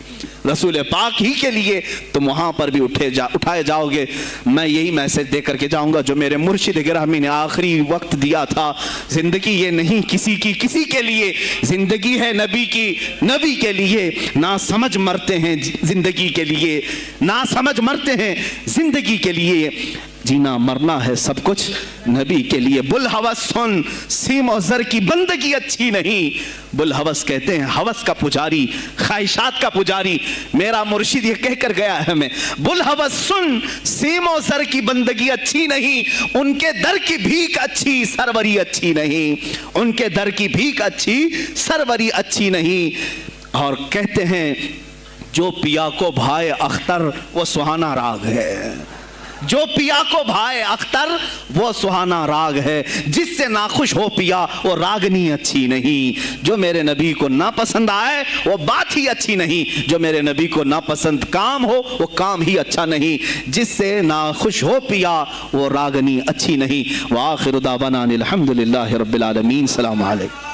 رسول پاک ہی کے لیے تم وہاں پر بھی اٹھائے جاؤ گے. میں یہی میسج دے کر کے جاؤں گا جو میرے مرشد گرامی نے آخری وقت دیا تھا. زندگی یہ نہیں کسی کے لیے، زندگی ہے نبی کی، نبی کے لیے. نہ سمجھ مرتے ہیں زندگی کے لیے، نہ سمجھ مرتے ہیں زندگی کے لیے. جینا مرنا ہے سب کچھ نبی کے لیے. بلحوث سن، سیم و زر کی بندگی اچھی نہیں. بلحوث کہتے ہیں ہوس کا پجاری، خواہشات کا پجاری. میرا مرشد یہ کہہ کر گیا ہے ہمیں، بلحوث سن، سیم و زر کی بندگی اچھی نہیں. ان کے در کی بھیک اچھی، سروری اچھی نہیں. ان کے در کی بھیک اچھی، سروری اچھی نہیں. اور کہتے ہیں جو پیا کو بھائے اختر وہ سہانا راگ ہے. جو پیا کو بھائے اختر وہ سہانا راگ ہے. جس سے ناخوش ہو پیا وہ راگنی اچھی نہیں. جو میرے نبی کو ناپسند آئے وہ بات ہی اچھی نہیں. جو میرے نبی کو ناپسند کام ہو وہ کام ہی اچھا نہیں. جس سے ناخوش ہو پیا وہ راگنی اچھی نہیں. وآخر دعوانا الحمدللہ رب العالمین. السلام علیکم.